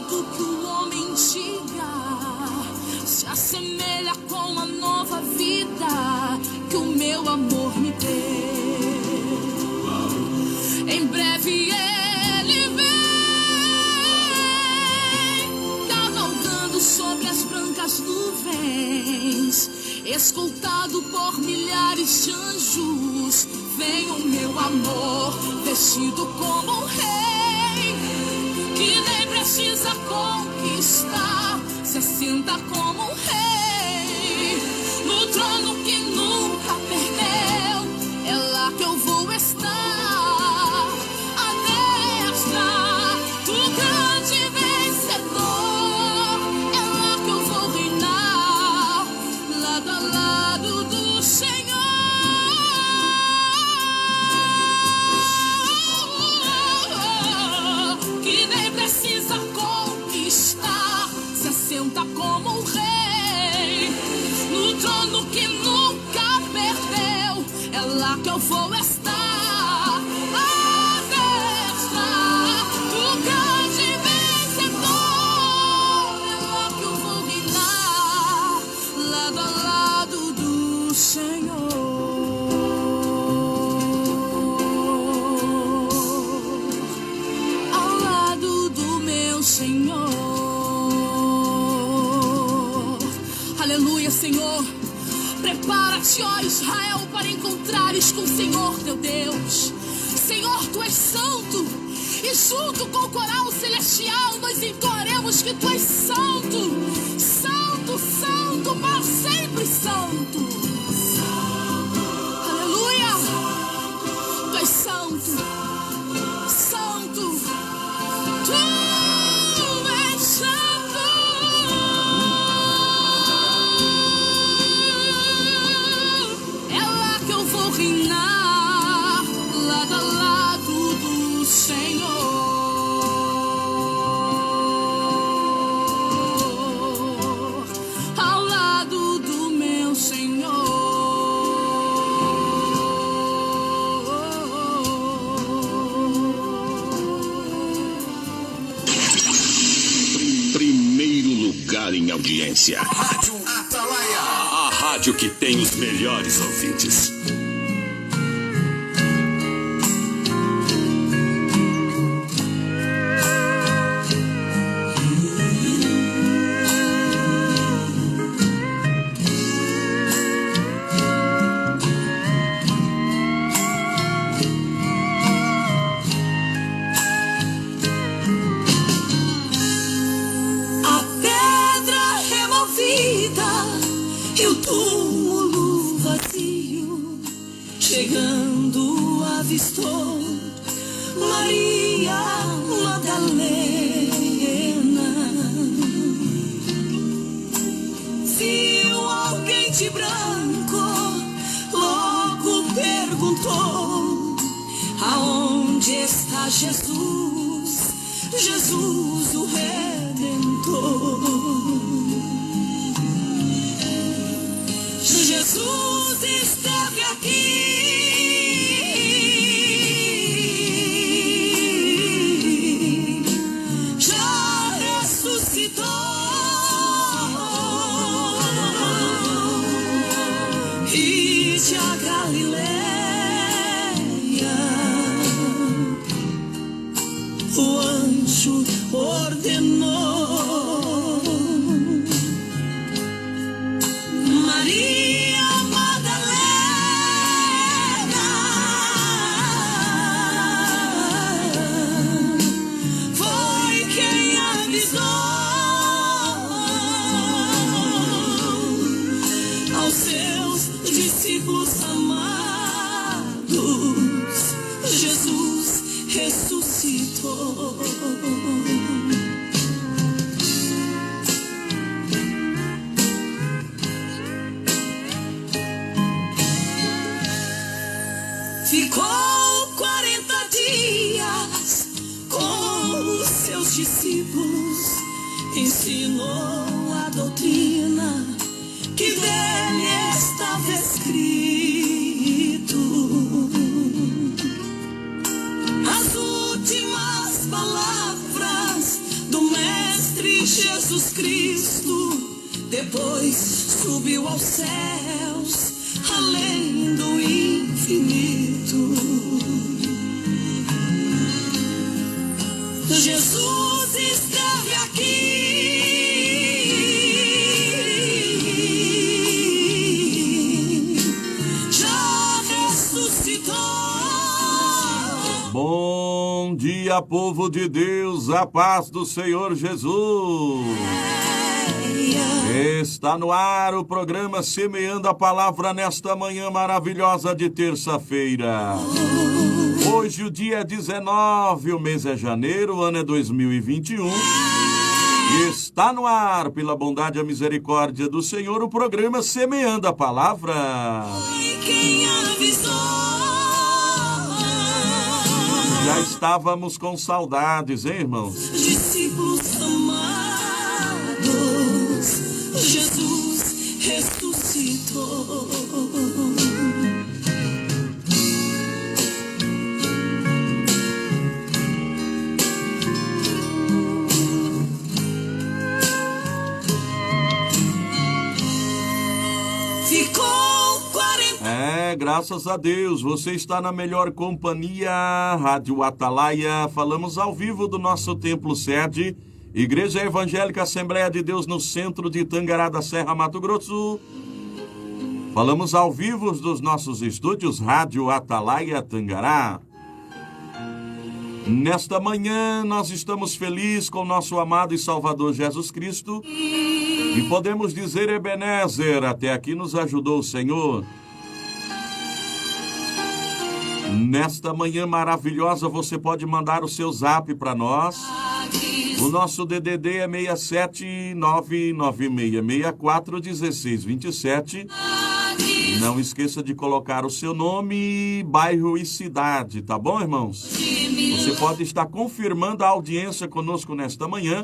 do que o homem diga se assemelha com a nova vida que o meu amor me deu. Em breve ele vem, cavalgando sobre as brancas nuvens, escoltado por milhares de anjos. Vem o meu amor, vestido como um rei, que nem precisa conquistar, se assenta como um rei, no trono que nunca perdeu. É lá que eu vou estar, à destra do grande vencedor. É lá que eu vou reinar, lado a lado do Senhor. Que nem precisa conquistar, se assenta como um rei, no trono que nunca perdeu. É lá que eu vou estar, à destra do grande vencedor. É lá que eu vou reinar, lado a lado do Senhor. Ao lado do meu Senhor. Aleluia, Senhor. Prepara-te, ó Israel, para encontrares com o Senhor teu Deus. Senhor, tu és santo, e junto com o coral celestial nós entoaremos que tu és santo, santo, santo, para sempre santo. Aleluia. Tu és santo, santo, tu és santo. É lá que eu vou reinar, lado a lado do Senhor. Ao lado do meu Senhor. Primeiro lugar em audiência. Rádio Atalaia. A rádio que tem os melhores ouvintes. A pedra removida e o túmulo vazio, chegando avistou Maria Madalena. Viu alguém de branco, logo perguntou: aonde está Jesus, Jesus o Redentor? Jesus esteve aqui, já ressuscitou, ide a Galileia, o anjo ordenou. Maria Madalena foi quem avisou aos seus discípulos amados: Jesus ressuscitou. Ficou 40 dias com os seus discípulos, ensinou a doutrina que dele estava escrito. As últimas palavras do Mestre Jesus Cristo depois subiu aos céus, além do infinito. Jesus esteve aqui, já ressuscitou. Bom dia, povo de Deus, a paz do Senhor Jesus. Está no ar o programa Semeando a Palavra nesta manhã maravilhosa de terça-feira. Hoje o dia é 19, o mês é janeiro, o ano é 2021. E está no ar, pela bondade e a misericórdia do Senhor, o programa Semeando a Palavra. Quem avisou? Já estávamos com saudades, hein, irmãos? Discípulos amados, Jesus ressuscitou. Ficou 40. Graças a Deus, você está na melhor companhia, Rádio Atalaia. Falamos ao vivo do nosso templo sede, Igreja Evangélica Assembleia de Deus, no centro de Tangará da Serra, Mato Grosso. Falamos ao vivo dos nossos estúdios, Rádio Atalaia Tangará. Nesta manhã, nós estamos felizes com nosso amado e Salvador Jesus Cristo. E podemos dizer, Ebenezer, até aqui nos ajudou o Senhor. Nesta manhã maravilhosa, você pode mandar o seu zap para nós. O nosso DDD é 67996641627. Não esqueça de colocar o seu nome, bairro e cidade, tá bom, irmãos? Você pode estar confirmando a audiência conosco nesta manhã,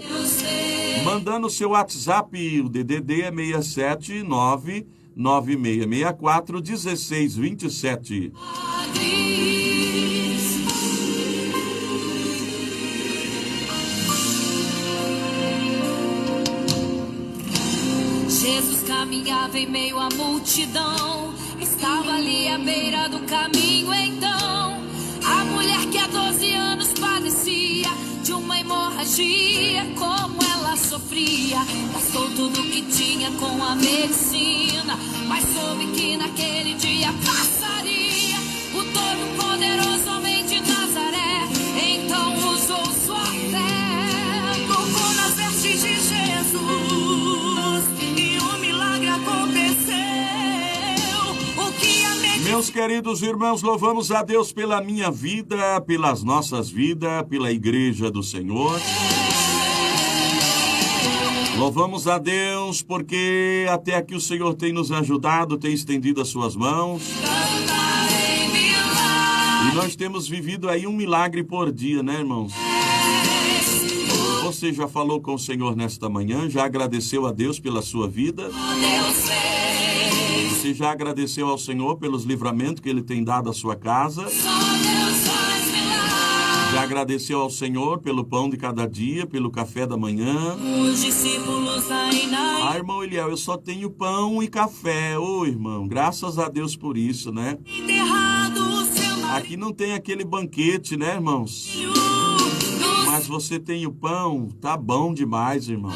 mandando o seu WhatsApp. O DDD é 67996641627. Jesus caminhava em meio à multidão, estava ali à beira do caminho. Então a mulher que há 12 anos padecia de uma hemorragia, como ela sofria, gastou tudo que tinha com a medicina, mas soube que naquele dia passaria o todo-poderoso homem de Nazaré. Então usou sua fé, tocou nas vestes de Jesus e o milagre aconteceu. O que a medicina... Meus queridos irmãos, louvamos a Deus pela minha vida, pelas nossas vidas, pela igreja do Senhor. Louvamos a Deus porque até aqui o Senhor tem nos ajudado, tem estendido as suas mãos. E nós temos vivido aí um milagre por dia, né, irmãos? Você já falou com o Senhor nesta manhã? Já agradeceu a Deus pela sua vida? Você já agradeceu ao Senhor pelos livramentos que Ele tem dado à sua casa? Já agradeceu ao Senhor pelo pão de cada dia, pelo café da manhã? Os discípulos ainda... Irmão Eliel, eu só tenho pão e café. Ô, irmão, graças a Deus por isso, né? Aqui não tem aquele banquete, né, irmãos? Mas você tem o pão, tá bom demais, irmão.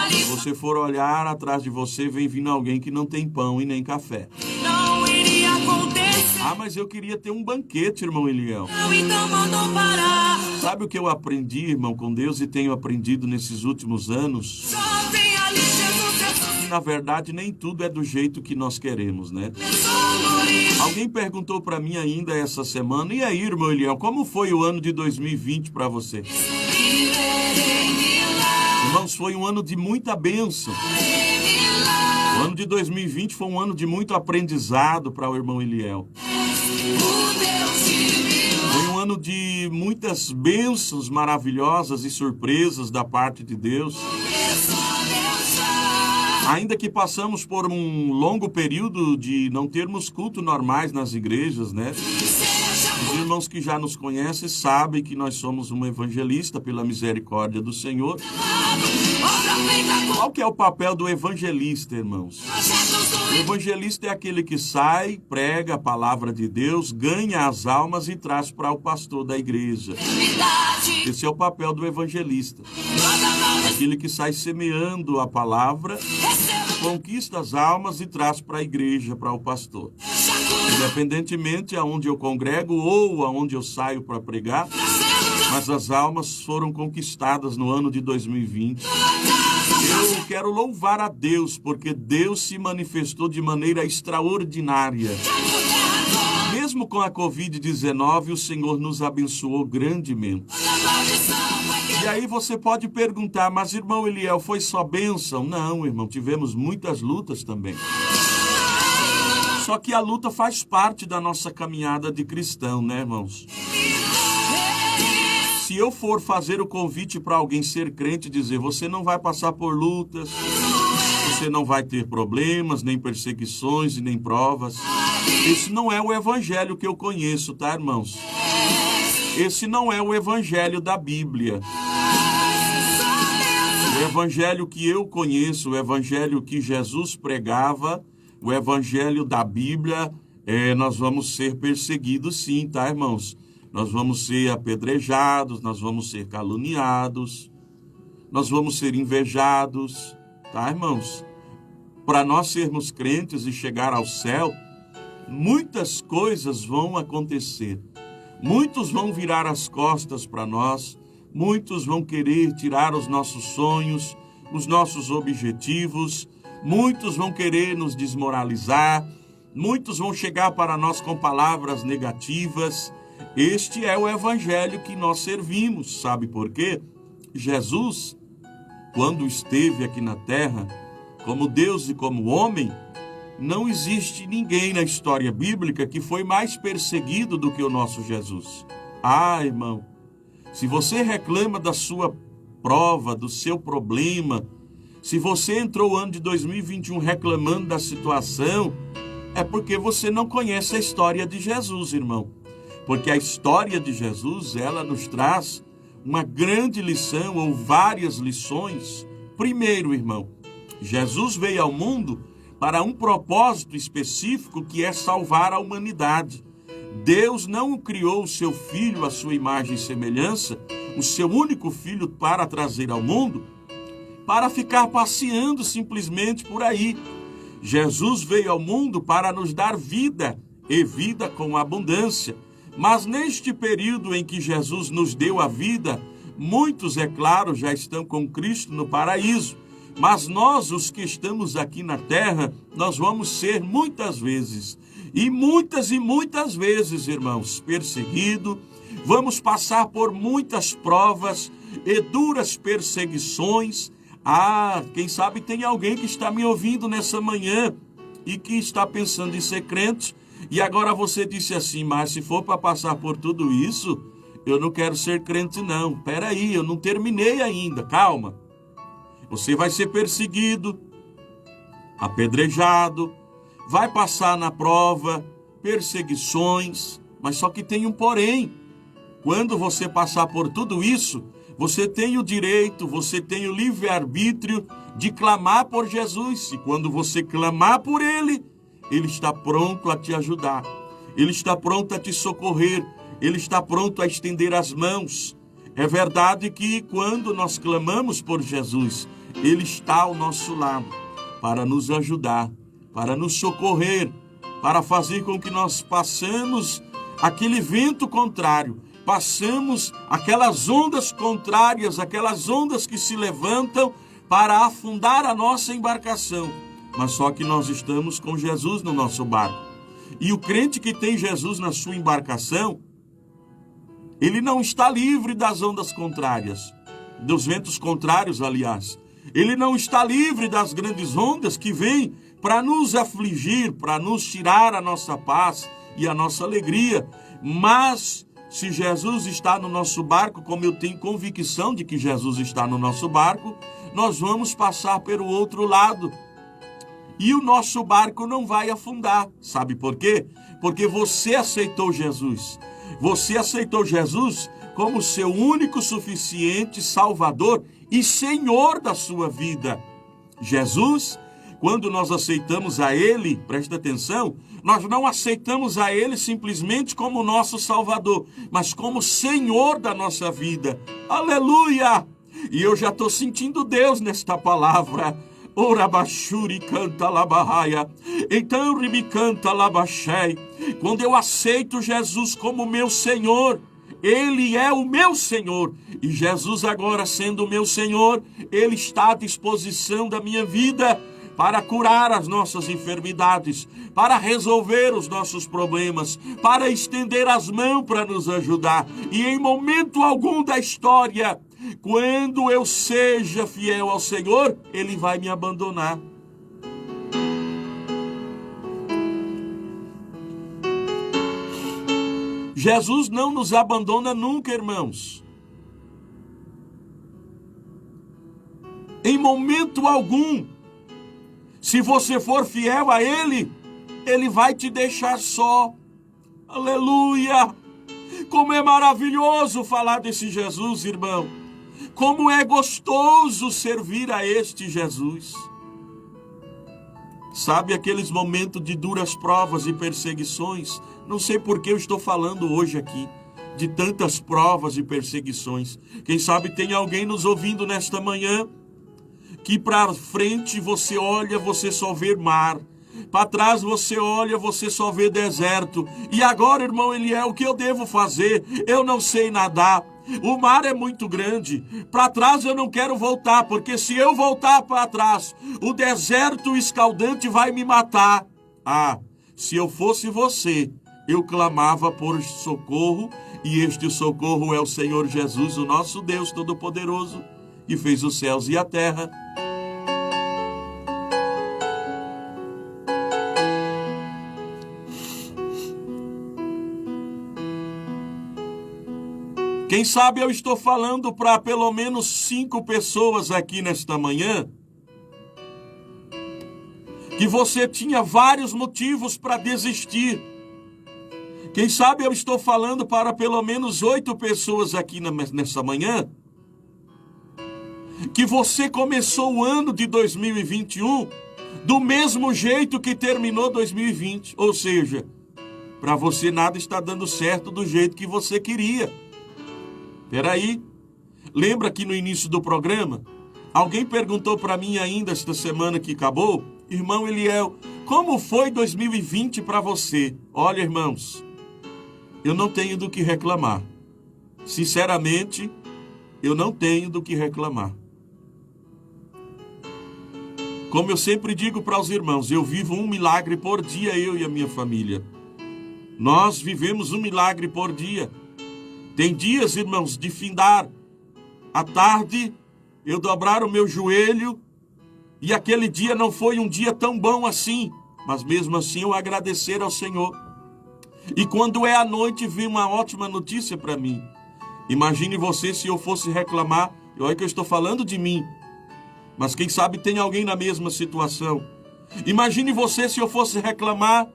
Se você for olhar atrás de você, vem vindo alguém que não tem pão e nem café. Não iria acontecer. Mas eu queria ter um banquete, irmão Eliel. Então mandou parar. Sabe o que eu aprendi, irmão, com Deus e tenho aprendido nesses últimos anos? Só tem ali Jesus. Que, na verdade, nem tudo é do jeito que nós queremos, né? Alguém perguntou para mim ainda essa semana, e aí, irmão Eliel, como foi o ano de 2020 para você? Irmãos, foi um ano de muita bênção. O ano de 2020 foi um ano de muito aprendizado para o irmão Eliel. Foi um ano de muitas bênçãos maravilhosas e surpresas da parte de Deus. Ainda que passamos por um longo período de não termos culto normais nas igrejas, né? Os irmãos que já nos conhecem sabem que nós somos um evangelista pela misericórdia do Senhor. Qual que é o papel do evangelista, irmãos? O evangelista é aquele que sai, prega a palavra de Deus, ganha as almas e traz para o pastor da igreja. Esse é o papel do evangelista. Aquele que sai semeando a palavra, conquista as almas e traz para a igreja, para o pastor. Independentemente aonde eu congrego ou aonde eu saio para pregar, mas as almas foram conquistadas no ano de 2020. Eu quero louvar a Deus, porque Deus se manifestou de maneira extraordinária. Mesmo com a Covid-19, o Senhor nos abençoou grandemente. E aí você pode perguntar, mas irmão Eliel, foi só bênção? Não, irmão, tivemos muitas lutas também. Só que a luta faz parte da nossa caminhada de cristão, né, irmãos? Se eu for fazer o convite para alguém ser crente e dizer, você não vai passar por lutas, você não vai ter problemas, nem perseguições e nem provas. Esse não é o evangelho que eu conheço, tá, irmãos? Esse não é o evangelho da Bíblia. O evangelho que eu conheço, o evangelho que Jesus pregava, o evangelho da Bíblia, nós vamos ser perseguidos sim, tá, irmãos? Nós vamos ser apedrejados, nós vamos ser caluniados, nós vamos ser invejados, tá, irmãos? Para nós sermos crentes e chegar ao céu, muitas coisas vão acontecer. Muitos vão virar as costas para nós, muitos vão querer tirar os nossos sonhos, os nossos objetivos, muitos vão querer nos desmoralizar, muitos vão chegar para nós com palavras negativas. Este é o evangelho que nós servimos, sabe por quê? Jesus, quando esteve aqui na terra, como Deus e como homem, não existe ninguém na história bíblica que foi mais perseguido do que o nosso Jesus. Ah, irmão, se você reclama da sua prova, do seu problema, se você entrou o ano de 2021 reclamando da situação, é porque você não conhece a história de Jesus, irmão. Porque a história de Jesus, ela nos traz uma grande lição ou várias lições. Primeiro, irmão, Jesus veio ao mundo para um propósito específico que é salvar a humanidade. Deus não criou o seu filho à sua imagem e semelhança, o seu único filho para trazer ao mundo, para ficar passeando simplesmente por aí. Jesus veio ao mundo para nos dar vida e vida com abundância. Mas neste período em que Jesus nos deu a vida, muitos, é claro, já estão com Cristo no paraíso. Mas nós, os que estamos aqui na terra, nós vamos ser muitas vezes, e muitas vezes, irmãos, perseguidos. Vamos passar por muitas provas e duras perseguições. Ah, quem sabe tem alguém que está me ouvindo nessa manhã e que está pensando em ser crente. E agora você disse assim, mas se for para passar por tudo isso, eu não quero ser crente não. Peraí, eu não terminei ainda, calma. Você vai ser perseguido, apedrejado, vai passar na prova, perseguições, mas só que tem um porém. Quando você passar por tudo isso, você tem o direito, você tem o livre-arbítrio de clamar por Jesus. E quando você clamar por Ele, Ele está pronto a te ajudar. Ele está pronto a te socorrer. Ele está pronto a estender as mãos. É verdade que quando nós clamamos por Jesus, Ele está ao nosso lado para nos ajudar, para nos socorrer, para fazer com que nós passemos aquele vento contrário, passamos aquelas ondas contrárias, aquelas ondas que se levantam para afundar a nossa embarcação. Mas só que nós estamos com Jesus no nosso barco. E o crente que tem Jesus na sua embarcação, ele não está livre das ondas contrárias, dos ventos contrários, aliás. Ele não está livre das grandes ondas que vêm para nos afligir, para nos tirar a nossa paz e a nossa alegria. Mas se Jesus está no nosso barco, como eu tenho convicção de que Jesus está no nosso barco, nós vamos passar pelo outro lado. E o nosso barco não vai afundar. Sabe por quê? Porque você aceitou Jesus. Você aceitou Jesus como seu único, suficiente Salvador e Senhor da sua vida. Jesus, quando nós aceitamos a Ele, presta atenção, nós não aceitamos a Ele simplesmente como nosso Salvador, mas como Senhor da nossa vida. Aleluia! E eu já estou sentindo Deus nesta palavra. Orabashuri canta labarraia. Então me canta labachei. Quando eu aceito Jesus como meu Senhor, Ele é o meu Senhor. E Jesus agora sendo o meu Senhor, Ele está à disposição da minha vida para curar as nossas enfermidades, para resolver os nossos problemas, para estender as mãos para nos ajudar. E em momento algum da história, quando eu seja fiel ao Senhor, Ele vai me abandonar. Jesus não nos abandona nunca, irmãos. Em momento algum. Se você for fiel a Ele, Ele vai te deixar só. Aleluia! Como é maravilhoso falar desse Jesus, irmão. Como é gostoso servir a este Jesus. Sabe aqueles momentos de duras provas e perseguições? Não sei por que eu estou falando hoje aqui de tantas provas e perseguições. Quem sabe tem alguém nos ouvindo nesta manhã que para frente você olha, você só vê mar. Para trás você olha, você só vê deserto. E agora, irmão Eliel, o que eu devo fazer? Eu não sei nadar. O mar é muito grande. Para trás eu não quero voltar, porque se eu voltar para trás, o deserto escaldante vai me matar. Ah, se eu fosse você, eu clamava por socorro, e este socorro é o Senhor Jesus, o nosso Deus Todo-Poderoso, que fez os céus e a terra. Quem sabe eu estou falando para pelo menos 5 pessoas aqui nesta manhã que você tinha vários motivos para desistir. Quem sabe eu estou falando para pelo menos 8 pessoas aqui nessa manhã que você começou o ano de 2021 do mesmo jeito que terminou 2020. Ou seja, para você nada está dando certo do jeito que você queria. Peraí, lembra que no início do programa, alguém perguntou para mim ainda esta semana que acabou, irmão Eliel, como foi 2020 para você? Olha, irmãos, eu não tenho do que reclamar. Sinceramente, eu não tenho do que reclamar. Como eu sempre digo para os irmãos, eu vivo um milagre por dia, eu e a minha família. Nós vivemos um milagre por dia. Tem dias, irmãos, de findar à tarde, eu dobrar o meu joelho, e aquele dia não foi um dia tão bom assim, mas mesmo assim eu agradecer ao Senhor. E quando é à noite, vem uma ótima notícia para mim. Imagine você se eu fosse reclamar, olha que eu estou falando de mim, mas quem sabe tem alguém na mesma situação. Imagine você se eu fosse reclamar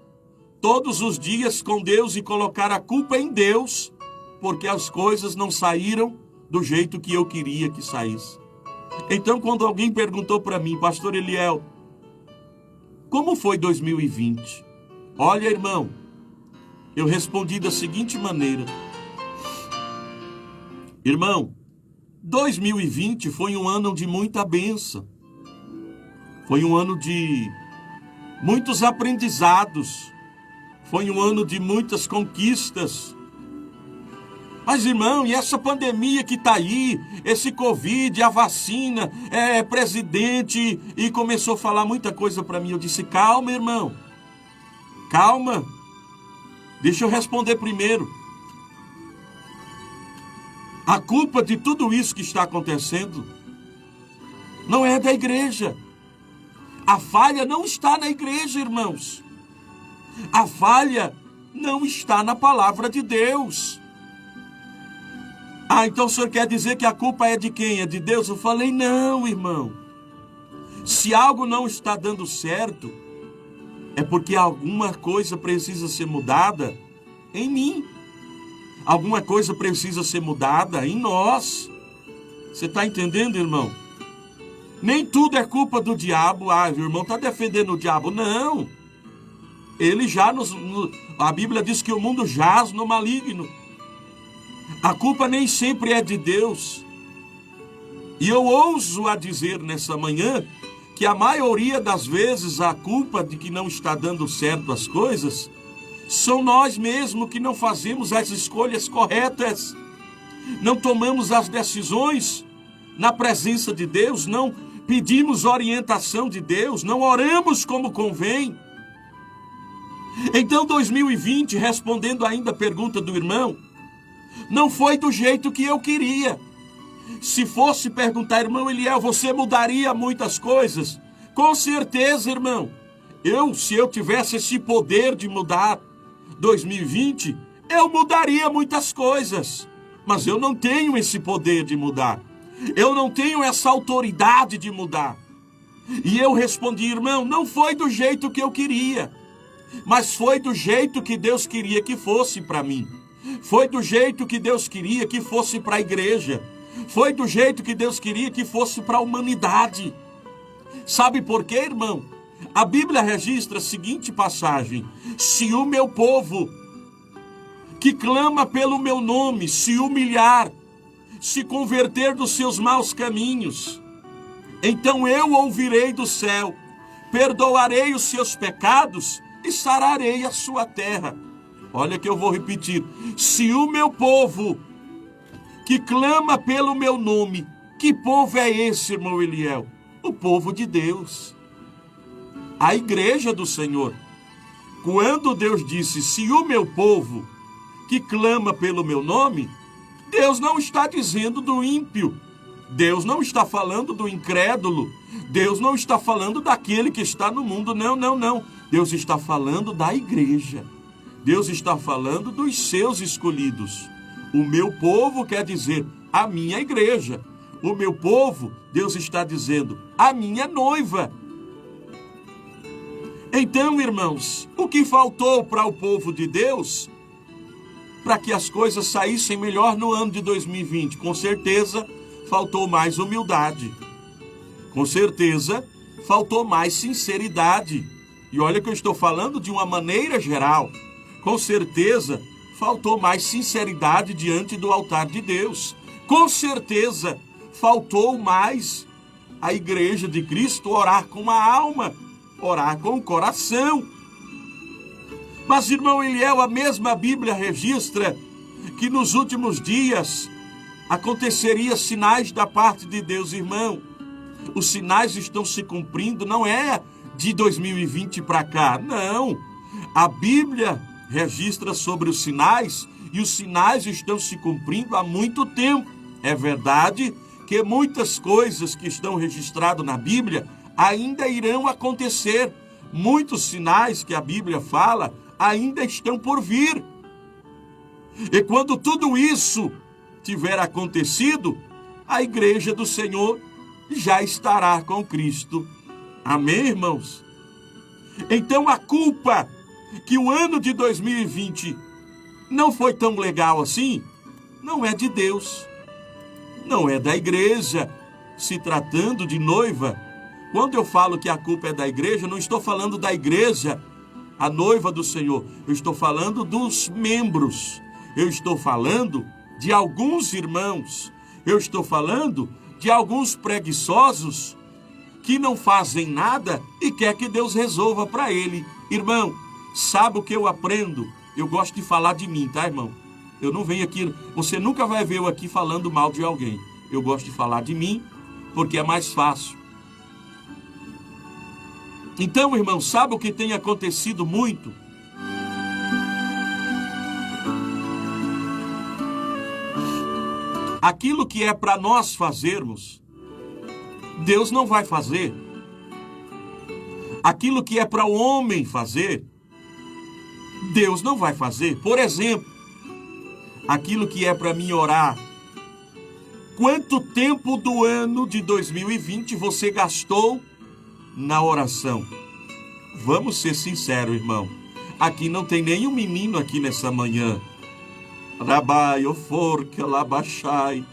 todos os dias com Deus e colocar a culpa em Deus, porque as coisas não saíram do jeito que eu queria que saísse. Então, quando alguém perguntou para mim, pastor Eliel, como foi 2020? Olha, irmão, eu respondi da seguinte maneira. Irmão, 2020 foi um ano de muita bênção. Foi um ano de muitos aprendizados. Foi um ano de muitas conquistas. Mas, irmão, e essa pandemia que está aí, esse Covid, a vacina, presidente, e começou a falar muita coisa para mim. Eu disse, calma, irmão, calma, deixa eu responder primeiro. A culpa de tudo isso que está acontecendo não é da igreja. A falha não está na igreja, irmãos. A falha não está na palavra de Deus. Ah, então o senhor quer dizer que a culpa é de quem? É de Deus? Eu falei, não, irmão. Se algo não está dando certo, é porque alguma coisa precisa ser mudada em mim. alguma coisa precisa ser mudada em nós. Você está entendendo, irmão? Nem tudo é culpa do diabo. Ah, o irmão está defendendo o diabo. Não. Ele já a Bíblia diz que o mundo jaz no maligno. A culpa nem sempre é de Deus. E eu ouso a dizer nessa manhã que a maioria das vezes a culpa de que não está dando certo as coisas são nós mesmos que não fazemos as escolhas corretas. Não tomamos as decisões na presença de Deus, não pedimos orientação de Deus, não oramos como convém. Então 2020, respondendo ainda a pergunta do irmão, não foi do jeito que eu queria. Se fosse perguntar, irmão Eliel, você mudaria muitas coisas? Com certeza, irmão. Se eu tivesse esse poder de mudar 2020, eu mudaria muitas coisas. Mas eu não tenho esse poder de mudar. Eu não tenho essa autoridade de mudar. E eu respondi, irmão, não foi do jeito que eu queria, mas foi do jeito que Deus queria que fosse para mim. Foi do jeito que Deus queria que fosse para a igreja. Foi do jeito que Deus queria que fosse para a humanidade. Sabe por quê, irmão? A Bíblia registra a seguinte passagem: se o meu povo, que clama pelo meu nome, se humilhar, se converter dos seus maus caminhos, então eu ouvirei do céu, perdoarei os seus pecados e sararei a sua terra. Olha que eu vou repetir. Se o meu povo, que clama pelo meu nome, que povo é esse, irmão Eliel? O povo de Deus, a igreja do Senhor. Quando Deus disse, se o meu povo, que clama pelo meu nome, Deus não está dizendo do ímpio, Deus não está falando do incrédulo, Deus não está falando daquele que está no mundo, não. Deus está falando da igreja, Deus está falando dos seus escolhidos. O meu povo quer dizer a minha igreja. O meu povo, Deus está dizendo, a minha noiva. Então, irmãos, o que faltou para o povo de Deus, para que as coisas saíssem melhor no ano de 2020? Com certeza, faltou mais humildade. Com certeza, faltou mais sinceridade. E olha que eu estou falando de uma maneira geral. Com certeza, faltou mais sinceridade diante do altar de Deus. Com certeza, faltou mais a igreja de Cristo orar com a alma, orar com o coração. Mas, irmão Eliel, a mesma Bíblia registra que nos últimos dias aconteceria sinais da parte de Deus, irmão. Os sinais estão se cumprindo, não é de 2020 para cá, não. A Bíblia registra sobre os sinais e os sinais estão se cumprindo há muito tempo. É verdade que muitas coisas que estão registradas na Bíblia ainda irão acontecer. Muitos sinais que a Bíblia fala ainda estão por vir. E quando tudo isso tiver acontecido, a igreja do Senhor já estará com Cristo. Amém, irmãos? Então a culpa que o ano de 2020 não foi tão legal assim, não é de Deus, não é da igreja. Se tratando de noiva, quando eu falo que a culpa é da igreja, não estou falando da igreja, a noiva do Senhor, eu estou falando dos membros, eu estou falando de alguns irmãos, eu estou falando de alguns preguiçosos que não fazem nada e quer que Deus resolva para ele. Irmão, sabe o que eu aprendo? Eu gosto de falar de mim, tá, irmão? Eu não venho aqui, você nunca vai ver eu aqui falando mal de alguém. Eu gosto de falar de mim, porque é mais fácil. Então, irmão, sabe o que tem acontecido muito? Aquilo que é para nós fazermos, Deus não vai fazer. Aquilo que é para o homem fazer, Deus não vai fazer. Por exemplo, aquilo que é para mim orar. Quanto tempo do ano de 2020 você gastou na oração? Vamos ser sinceros, irmão. Aqui não tem nenhum menino aqui nessa manhã. Rabai, oforca, labachai.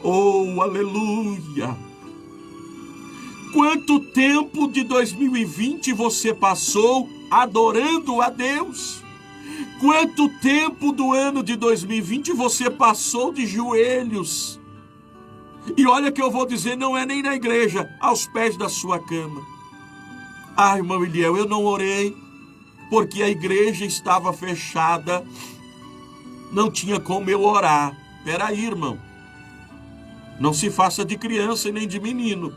Oh, aleluia! Quanto tempo de 2020 você passou adorando a Deus? Quanto tempo do ano de 2020 você passou de joelhos? E olha que eu vou dizer, não é nem na igreja, aos pés da sua cama. Ah, irmão Eliel, eu não orei, porque a igreja estava fechada, não tinha como eu orar. Peraí, irmão, não se faça de criança e nem de menino.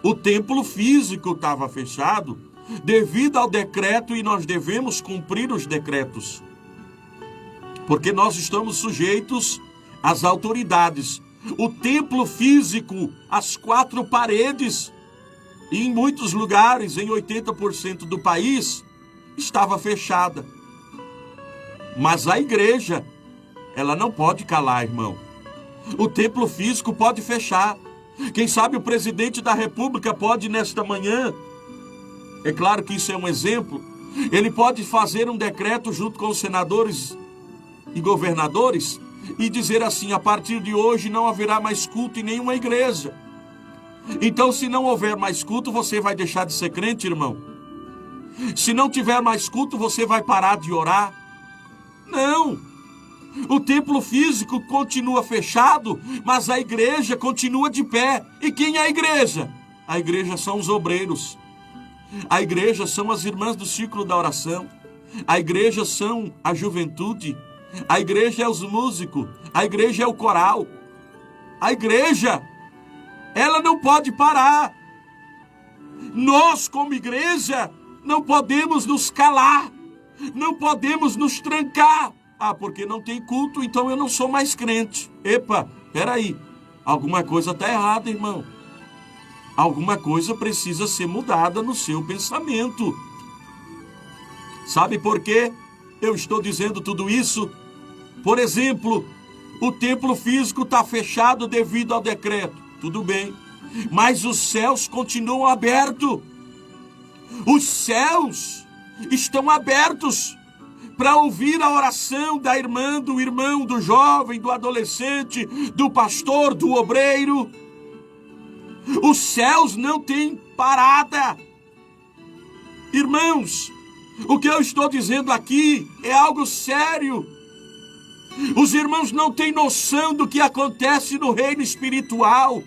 O templo físico estava fechado devido ao decreto e nós devemos cumprir os decretos. Porque nós estamos sujeitos às autoridades. O templo físico, as 4 paredes, e em muitos lugares, em 80% do país, estava fechada. Mas a igreja, ela não pode calar, irmão. O templo físico pode fechar. Quem sabe o presidente da República pode, nesta manhã, é claro que isso é um exemplo, ele pode fazer um decreto junto com os senadores e governadores e dizer assim: a partir de hoje não haverá mais culto em nenhuma igreja. Então, se não houver mais culto, você vai deixar de ser crente, irmão? Se não tiver mais culto, você vai parar de orar? Não! O templo físico continua fechado, mas a igreja continua de pé. E quem é a igreja? A igreja são os obreiros. A igreja são as irmãs do círculo da oração. A igreja são a juventude. A igreja é os músicos. A igreja é o coral. A igreja, ela não pode parar. Nós, como igreja, não podemos nos calar. Não podemos nos trancar. Ah, porque não tem culto, então eu não sou mais crente. Epa, peraí. Alguma coisa está errada, irmão. Alguma coisa precisa ser mudada no seu pensamento. Sabe por quê eu estou dizendo tudo isso? Por exemplo, o templo físico está fechado devido ao decreto. Tudo bem. Mas os céus continuam abertos. Os céus estão abertos para ouvir a oração da irmã, do irmão, do jovem, do adolescente, do pastor, do obreiro. Os céus não têm parada. Irmãos, o que eu estou dizendo aqui é algo sério. Os irmãos não têm noção do que acontece no reino espiritual.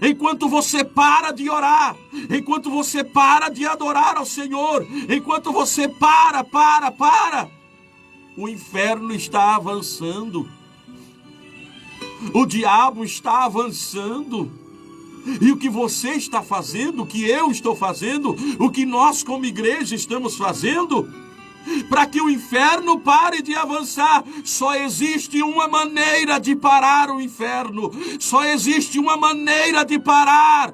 Enquanto você para de orar, enquanto você para de adorar ao Senhor, enquanto você para, o inferno está avançando. O diabo está avançando. E o que você está fazendo, o que eu estou fazendo, o que nós como igreja estamos fazendo, para que o inferno pare de avançar, só existe uma maneira de parar o inferno, só existe uma maneira de parar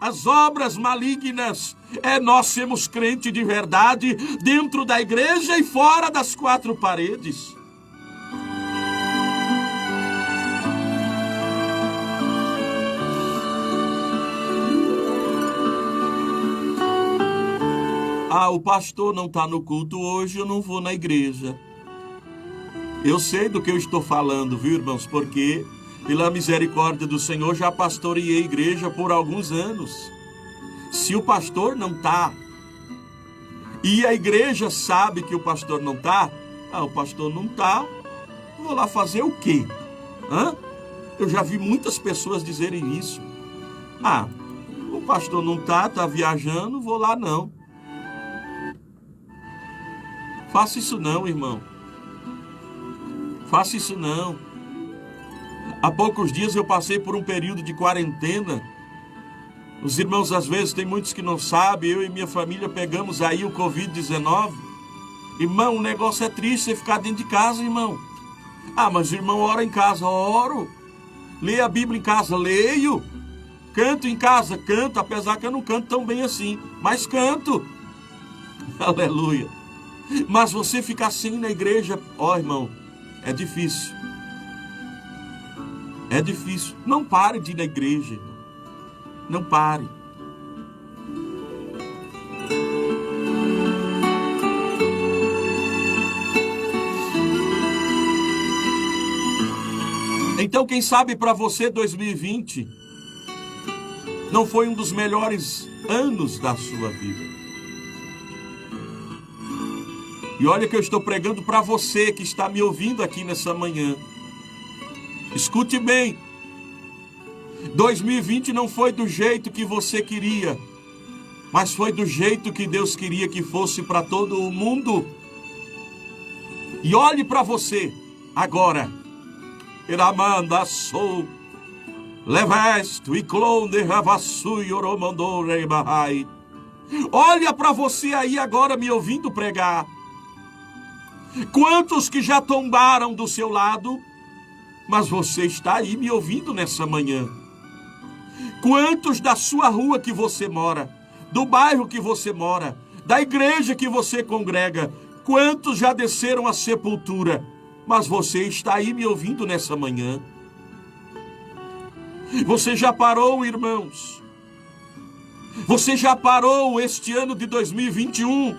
as obras malignas, é nós sermos crente de verdade, dentro da igreja e fora das 4 paredes. Ah, o pastor não está no culto hoje, eu não vou na igreja. Eu sei do que eu estou falando, viu, irmãos? Porque, pela misericórdia do Senhor, já pastoreei a igreja por alguns anos. Se o pastor não está, e a igreja sabe que o pastor não está, o pastor não está, vou lá fazer o quê? Eu já vi muitas pessoas dizerem isso. O pastor não está viajando, vou lá não. Faça isso não, irmão. Faça isso não. Há poucos dias eu passei por um período de quarentena. Os irmãos, às vezes, tem muitos que não sabem, eu e minha família pegamos aí o Covid-19. Irmão, o negócio é triste você ficar dentro de casa, irmão. Mas o irmão ora em casa, oro. Lê a Bíblia em casa, leio. Canto em casa, canto, apesar que eu não canto tão bem assim, mas canto. Aleluia. Mas você ficar assim na igreja, irmão, é difícil. É difícil. Não pare de ir na igreja. Não pare. Então, quem sabe para você 2020 não foi um dos melhores anos da sua vida. E olha que eu estou pregando para você que está me ouvindo aqui nessa manhã. Escute bem. 2020 não foi do jeito que você queria, mas foi do jeito que Deus queria que fosse para todo o mundo. E olhe para você agora. Iramanda sou levesto e clonde ravassu yoromandou reibahai. Olha para você aí agora me ouvindo pregar. Quantos que já tombaram do seu lado, mas você está aí me ouvindo nessa manhã. Quantos da sua rua que você mora, do bairro que você mora, da igreja que você congrega, quantos já desceram à sepultura, mas você está aí me ouvindo nessa manhã. Você já parou, irmãos? Você já parou este ano de 2021?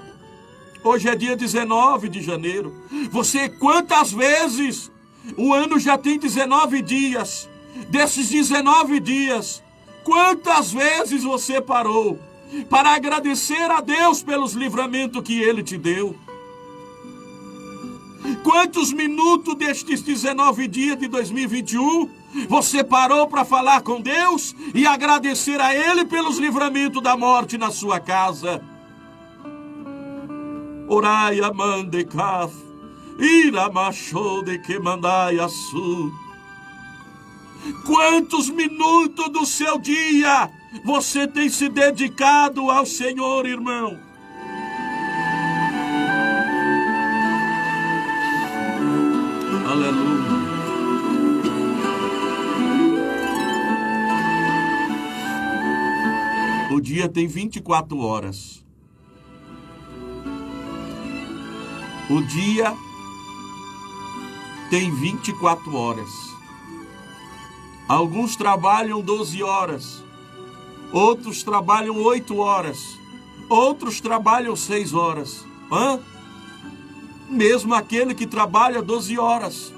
Hoje é dia 19 de janeiro. Você, quantas vezes? O ano já tem 19 dias. Desses 19 dias, quantas vezes você parou para agradecer a Deus pelos livramentos que Ele te deu? Quantos minutos destes 19 dias de 2021 você parou para falar com Deus e agradecer a Ele pelos livramentos da morte na sua casa? Orai amande kaf, ira machou de que mandai açu. Quantos minutos do seu dia você tem se dedicado ao Senhor, irmão? Aleluia. O dia tem 24 horas. O dia tem 24 horas. Alguns trabalham 12 horas. Outros trabalham 8 horas. Outros trabalham 6 horas. Mesmo aquele que trabalha 12 horas.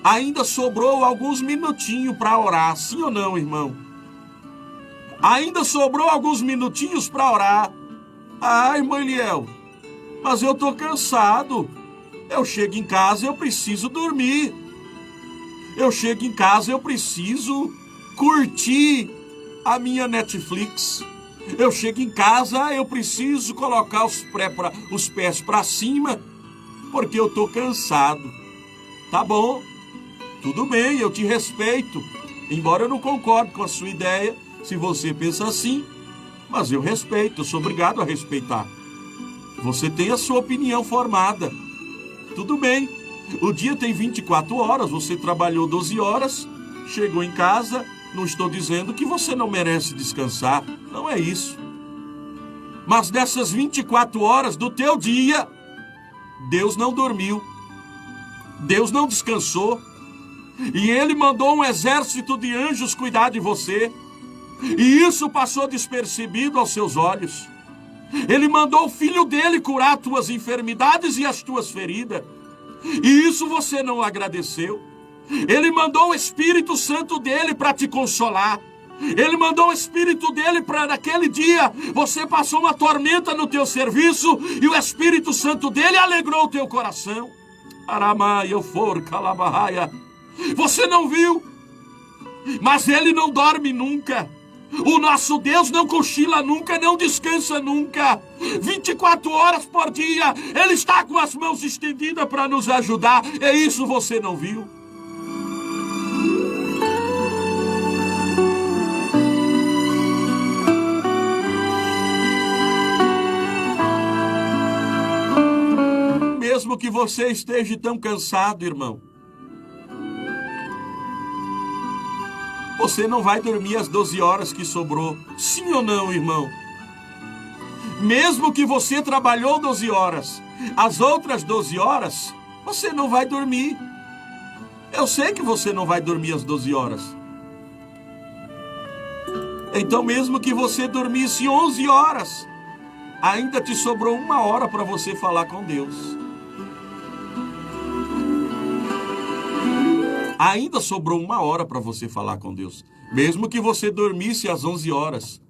Ainda sobrou alguns minutinhos para orar. Sim ou não, irmão? Ainda sobrou alguns minutinhos para orar. Ah, irmão Eliel, mas eu estou cansado. Eu chego em casa, eu preciso dormir. Eu chego em casa, eu preciso curtir a minha Netflix. Eu chego em casa, eu preciso colocar os pés para cima, porque eu estou cansado. Tá bom, tudo bem, eu te respeito. Embora eu não concorde com a sua ideia, se você pensa assim, mas eu respeito, eu sou obrigado a respeitar. Você tem a sua opinião formada. Tudo bem. O dia tem 24 horas, você trabalhou 12 horas, chegou em casa, não estou dizendo que você não merece descansar, não é isso. Mas dessas 24 horas do teu dia, Deus não dormiu, Deus não descansou, e Ele mandou um exército de anjos cuidar de você, e isso passou despercebido aos seus olhos. Ele mandou o filho dele curar as tuas enfermidades e as tuas feridas. E isso você não agradeceu. Ele mandou o Espírito Santo dele para te consolar. Ele mandou o Espírito dele para naquele dia você passou uma tormenta no teu serviço e o Espírito Santo dele alegrou o teu coração. Aramaia, for calabahaia. Você não viu, mas ele não dorme nunca. O nosso Deus não cochila nunca, não descansa nunca. 24 horas por dia, Ele está com as mãos estendidas para nos ajudar. É isso você não viu? Mesmo que você esteja tão cansado, irmão, você não vai dormir as 12 horas que sobrou. Sim ou não, irmão? Mesmo que você trabalhou 12 horas, as outras 12 horas, você não vai dormir. Eu sei que você não vai dormir as 12 horas. Então, mesmo que você dormisse 11 horas, ainda te sobrou 1 hora para você falar com Deus. ainda sobrou 1 hora para você falar com Deus. Mesmo que você dormisse às 11 horas.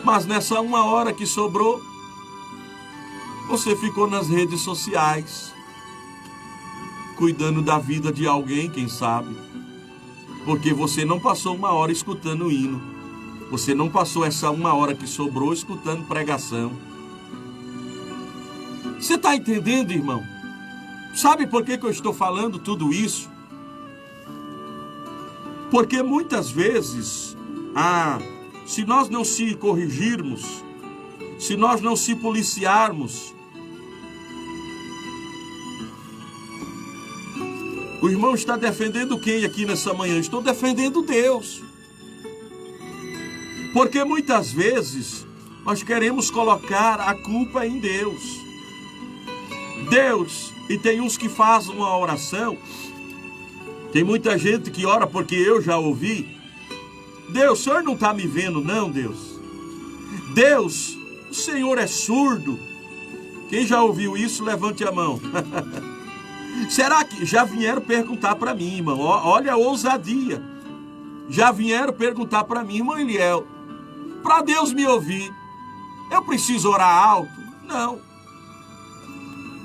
Mas nessa 1 hora que sobrou, você ficou nas redes sociais, cuidando da vida de alguém, quem sabe. Porque você não passou 1 hora escutando o hino. Você não passou essa 1 hora que sobrou escutando pregação. Você está entendendo, irmão? Sabe por que eu estou falando tudo isso? Porque muitas vezes, se nós não se corrigirmos, se nós não se policiarmos, o irmão está defendendo quem aqui nessa manhã? Estou defendendo Deus. Porque muitas vezes nós queremos colocar a culpa em Deus. E tem uns que fazem uma oração, tem muita gente que ora porque eu já ouvi. Deus, o Senhor não está me vendo não, Deus? Deus, o Senhor é surdo? Quem já ouviu isso, levante a mão. Será que já vieram perguntar para mim, irmão? Olha a ousadia. Já vieram perguntar para mim, irmão Eliel, para Deus me ouvir, eu preciso orar alto? Não.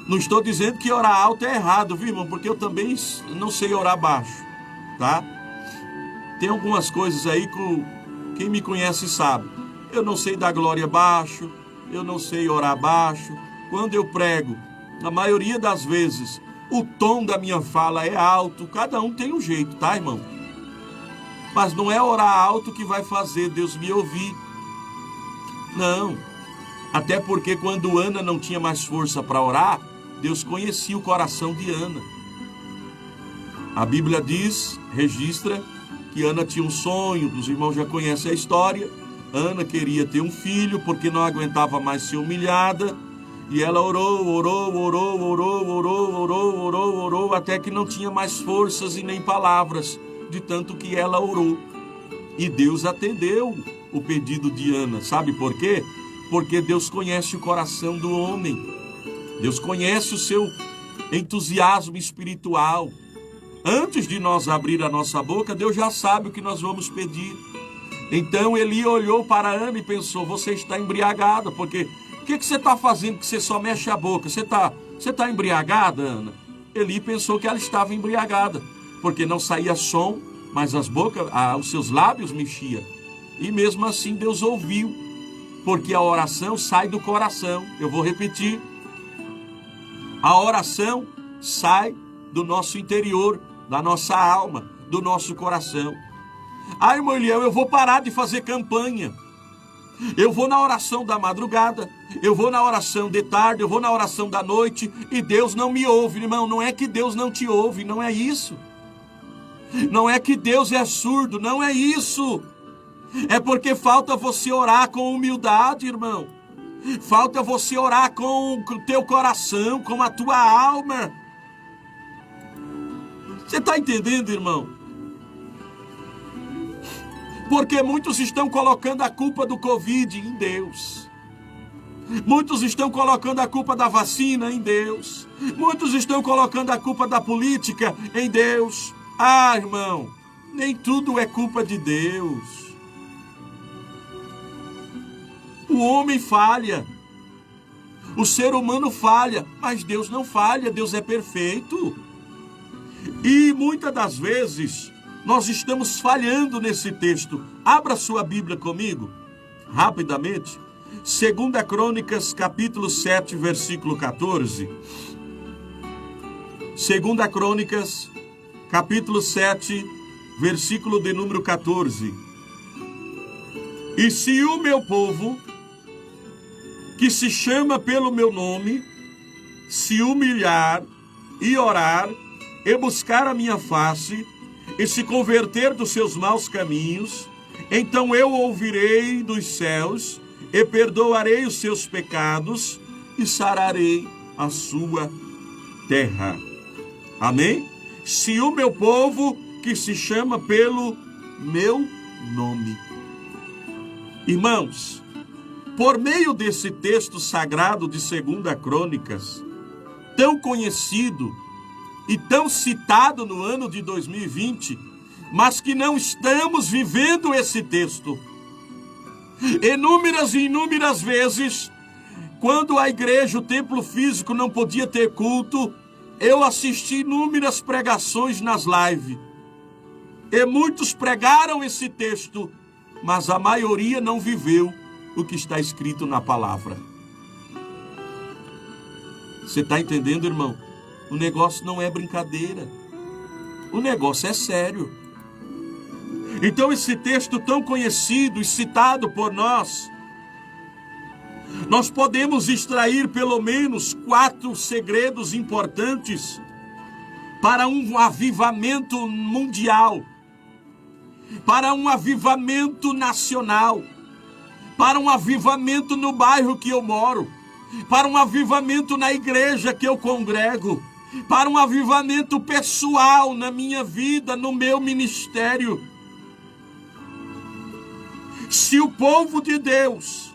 Não estou dizendo que orar alto é errado, viu, irmão? Porque eu também não sei orar baixo, tá? Tem algumas coisas aí que quem me conhece sabe. Eu não sei dar glória baixo, eu não sei orar baixo. Quando eu prego, na maioria das vezes, o tom da minha fala é alto. Cada um tem um jeito, tá, irmão? Mas não é orar alto que vai fazer Deus me ouvir. Não. Até porque quando Ana não tinha mais força para orar, Deus conhecia o coração de Ana. A Bíblia registra que Ana tinha um sonho, os irmãos já conhecem a história. Ana queria ter um filho porque não aguentava mais ser humilhada. E ela orou, até que não tinha mais forças e nem palavras, de tanto que ela orou. E Deus atendeu o pedido de Ana. Sabe por quê? Porque Deus conhece o coração do homem. Deus conhece o seu entusiasmo espiritual. Antes de nós abrir a nossa boca, Deus já sabe o que nós vamos pedir. Então Eli olhou para Ana e pensou, você está embriagada, porque o que você está fazendo que você só mexe a boca? Você está embriagada, Ana? Eli pensou que ela estava embriagada, porque não saía som, mas os seus lábios mexiam. E mesmo assim Deus ouviu, porque a oração sai do coração. Eu vou repetir. A oração sai do nosso interior, da nossa alma, do nosso coração. Irmão Eliel, eu vou parar de fazer campanha. Eu vou na oração da madrugada, eu vou na oração de tarde, eu vou na oração da noite e Deus não me ouve. Irmão, não é que Deus não te ouve, não é isso. Não é que Deus é surdo, não é isso. É porque falta você orar com humildade, irmão. Falta você orar com o teu coração, com a tua alma. Você está entendendo, irmão? Porque muitos estão colocando a culpa do Covid em Deus. Muitos estão colocando a culpa da vacina em Deus. Muitos estão colocando a culpa da política em Deus. Irmão, nem tudo é culpa de Deus. O homem falha. O ser humano falha. Mas Deus não falha, Deus é perfeito. E muitas das vezes nós estamos falhando nesse texto. Abra sua Bíblia comigo, rapidamente. 2 Crônicas, capítulo 7, versículo 14. 2 Crônicas, capítulo 7, versículo de número 14. E se o meu povo, que se chama pelo meu nome, se humilhar e orar, e buscar a minha face, e se converter dos seus maus caminhos, então eu ouvirei dos céus, e perdoarei os seus pecados, e sararei a sua terra. Amém? Se o meu povo, que se chama pelo meu nome. Irmãos, por meio desse texto sagrado de 2 Crônicas, tão conhecido e tão citado no ano de 2020, mas que não estamos vivendo esse texto. Inúmeras e inúmeras vezes, quando a igreja, o templo físico não podia ter culto, eu assisti inúmeras pregações nas lives. E muitos pregaram esse texto, mas a maioria não viveu o que está escrito na palavra. Você está entendendo, irmão? O negócio não é brincadeira. O negócio é sério. Então esse texto tão conhecido e citado por nós podemos extrair pelo menos 4 segredos importantes para um avivamento mundial, para um avivamento nacional, para um avivamento no bairro que eu moro, para um avivamento na igreja que eu congrego, para um avivamento pessoal na minha vida, no meu ministério. Se o povo de Deus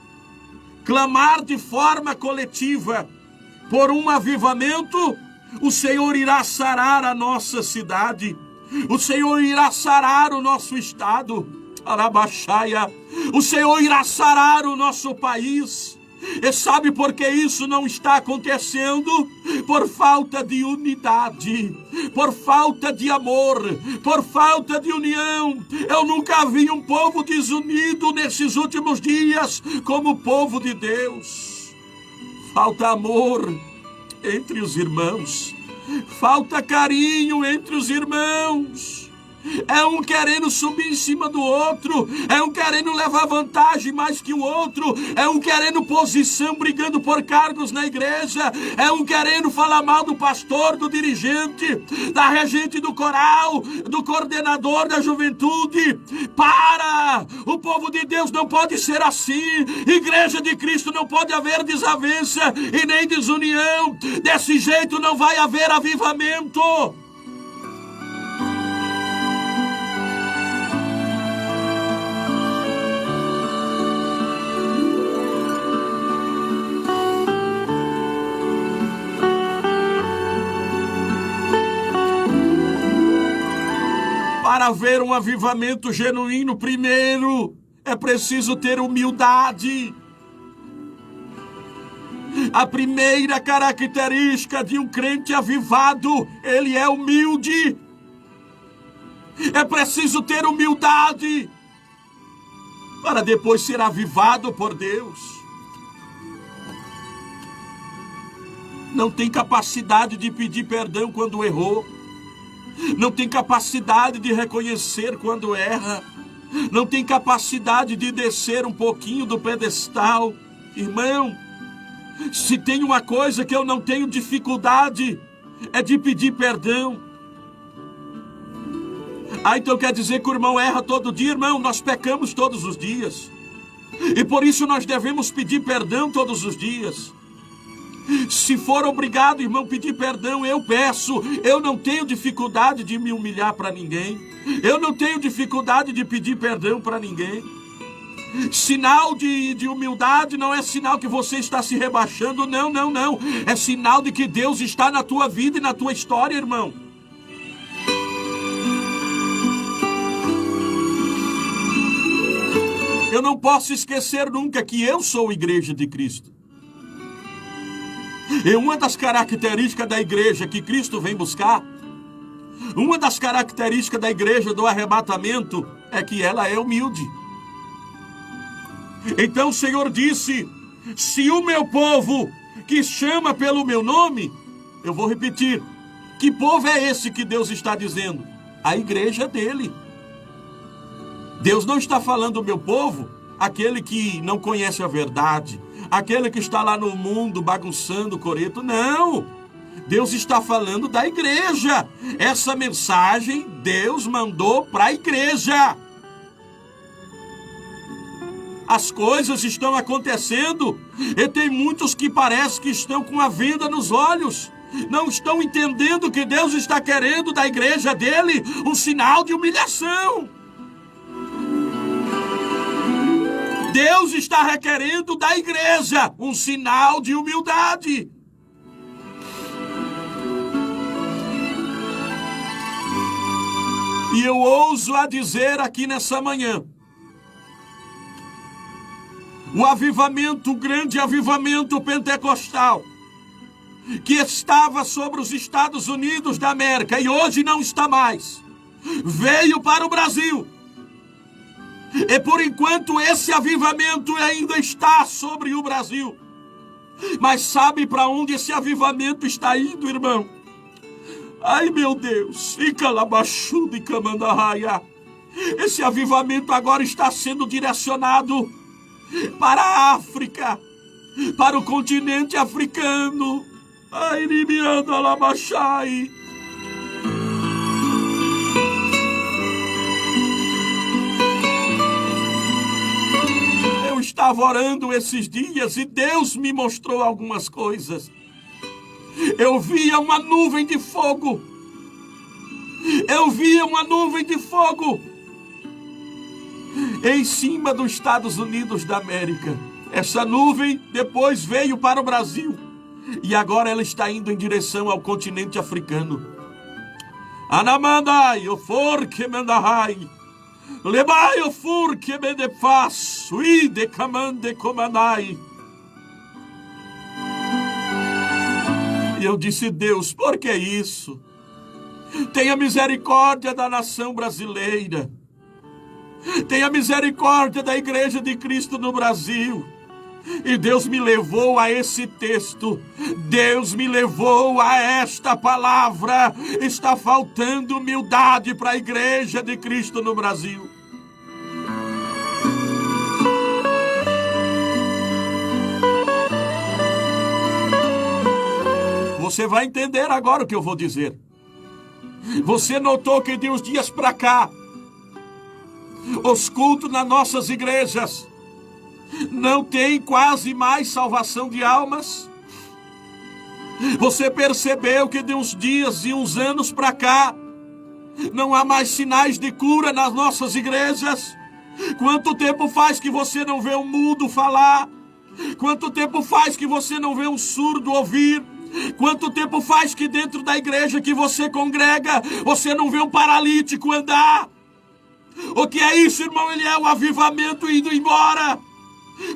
clamar de forma coletiva por um avivamento, o Senhor irá sarar a nossa cidade, o Senhor irá sarar o nosso estado, Arabaxaia, o Senhor irá sarar o nosso país. E sabe por que isso não está acontecendo? Por falta de unidade, por falta de amor, por falta de união. Eu nunca vi um povo desunido nesses últimos dias como o povo de Deus. Falta amor entre os irmãos, falta carinho entre os irmãos. É um querendo subir em cima do outro, é um querendo levar vantagem mais que o outro, é um querendo posição, brigando por cargos na igreja, é um querendo falar mal do pastor, do dirigente, da regente do coral, do coordenador da juventude. Para! O povo de Deus não pode ser assim. Igreja de Cristo não pode haver desavença e nem desunião. Desse jeito não vai haver avivamento. Para haver um avivamento genuíno, primeiro é preciso ter humildade. A primeira característica de um crente avivado, ele é humilde. É preciso ter humildade para depois ser avivado por Deus. Não tem capacidade de pedir perdão quando errou. Não tem capacidade de reconhecer quando erra. Não tem capacidade de descer um pouquinho do pedestal. Irmão, se tem uma coisa que eu não tenho dificuldade, é de pedir perdão. Então quer dizer que o irmão erra todo dia? Irmão, nós pecamos todos os dias. E por isso nós devemos pedir perdão todos os dias. Se for obrigado, irmão, pedir perdão, eu peço. Eu não tenho dificuldade de me humilhar para ninguém. Eu não tenho dificuldade de pedir perdão para ninguém. Sinal de humildade não é sinal que você está se rebaixando. Não. É sinal de que Deus está na tua vida e na tua história, irmão. Eu não posso esquecer nunca que eu sou a igreja de Cristo. E uma das características da igreja que Cristo vem buscar, uma das características da igreja do arrebatamento é que ela é humilde. Então o Senhor disse, se o meu povo que chama pelo meu nome, eu vou repetir, que povo é esse que Deus está dizendo? A igreja dele. Deus não está falando do meu povo, aquele que não conhece a verdade, aquele que está lá no mundo bagunçando o coreto. Não! Deus está falando da igreja. Essa mensagem Deus mandou para a igreja. As coisas estão acontecendo e tem muitos que parece que estão com a venda nos olhos. Não estão entendendo que Deus está querendo da igreja dele um sinal de humilhação. Deus está requerendo da igreja um sinal de humildade. E eu ouso a dizer aqui nessa manhã, o avivamento, o grande avivamento pentecostal, que estava sobre os Estados Unidos da América e hoje não está mais, veio para o Brasil. E por enquanto esse avivamento ainda está sobre o Brasil. Mas sabe para onde esse avivamento está indo, irmão? Ai, meu Deus, fica lá baixo de Camandarraia. Esse avivamento agora está sendo direcionado para a África, para o continente africano. Ai, Nimianda Labachai. Eu estava orando esses dias e Deus me mostrou algumas coisas. Eu via uma nuvem de fogo. Eu via uma nuvem de fogo em cima dos Estados Unidos da América. Essa nuvem depois veio para o Brasil e agora ela está indo em direção ao continente africano. Anamandai, oforque mendahai, lebai oforque mendefas, uide camande comandai. E eu disse, Deus, por que isso? Tenha misericórdia da nação brasileira. Tenha misericórdia da Igreja de Cristo no Brasil. E Deus me levou a esse texto. Deus me levou a esta palavra. Está faltando humildade para a Igreja de Cristo no Brasil. Você vai entender agora o que eu vou dizer. Você notou que de uns dias para cá, os cultos nas nossas igrejas não tem quase mais salvação de almas? Você percebeu que de uns dias e uns anos para cá, não há mais sinais de cura nas nossas igrejas? Quanto tempo faz que você não vê um mudo falar? Quanto tempo faz que você não vê um surdo ouvir? Quanto tempo faz que dentro da igreja que você congrega, você não vê um paralítico andar? O que é isso, irmão? Ele é o avivamento indo embora.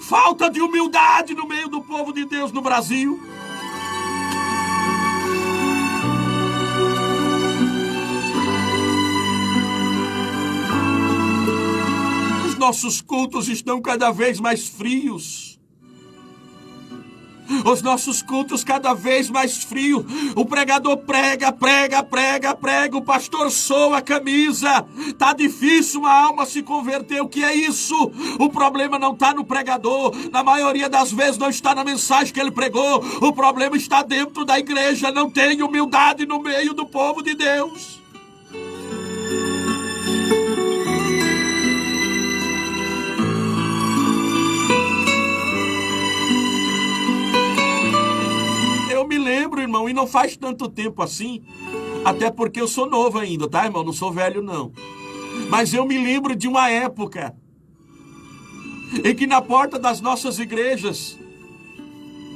Falta de humildade no meio do povo de Deus no Brasil. Os nossos cultos estão cada vez mais frios. Os nossos cultos cada vez mais frios. O pregador prega. O pastor soa a camisa. Tá difícil uma alma se converter. O que é isso? O problema não está no pregador. Na maioria das vezes não está na mensagem que ele pregou. O problema está dentro da igreja. Não tem humildade no meio do povo de Deus. Eu me lembro, irmão, e não faz tanto tempo assim, até porque eu sou novo ainda, tá, irmão? Não sou velho, não. Mas eu me lembro de uma época em que na porta das nossas igrejas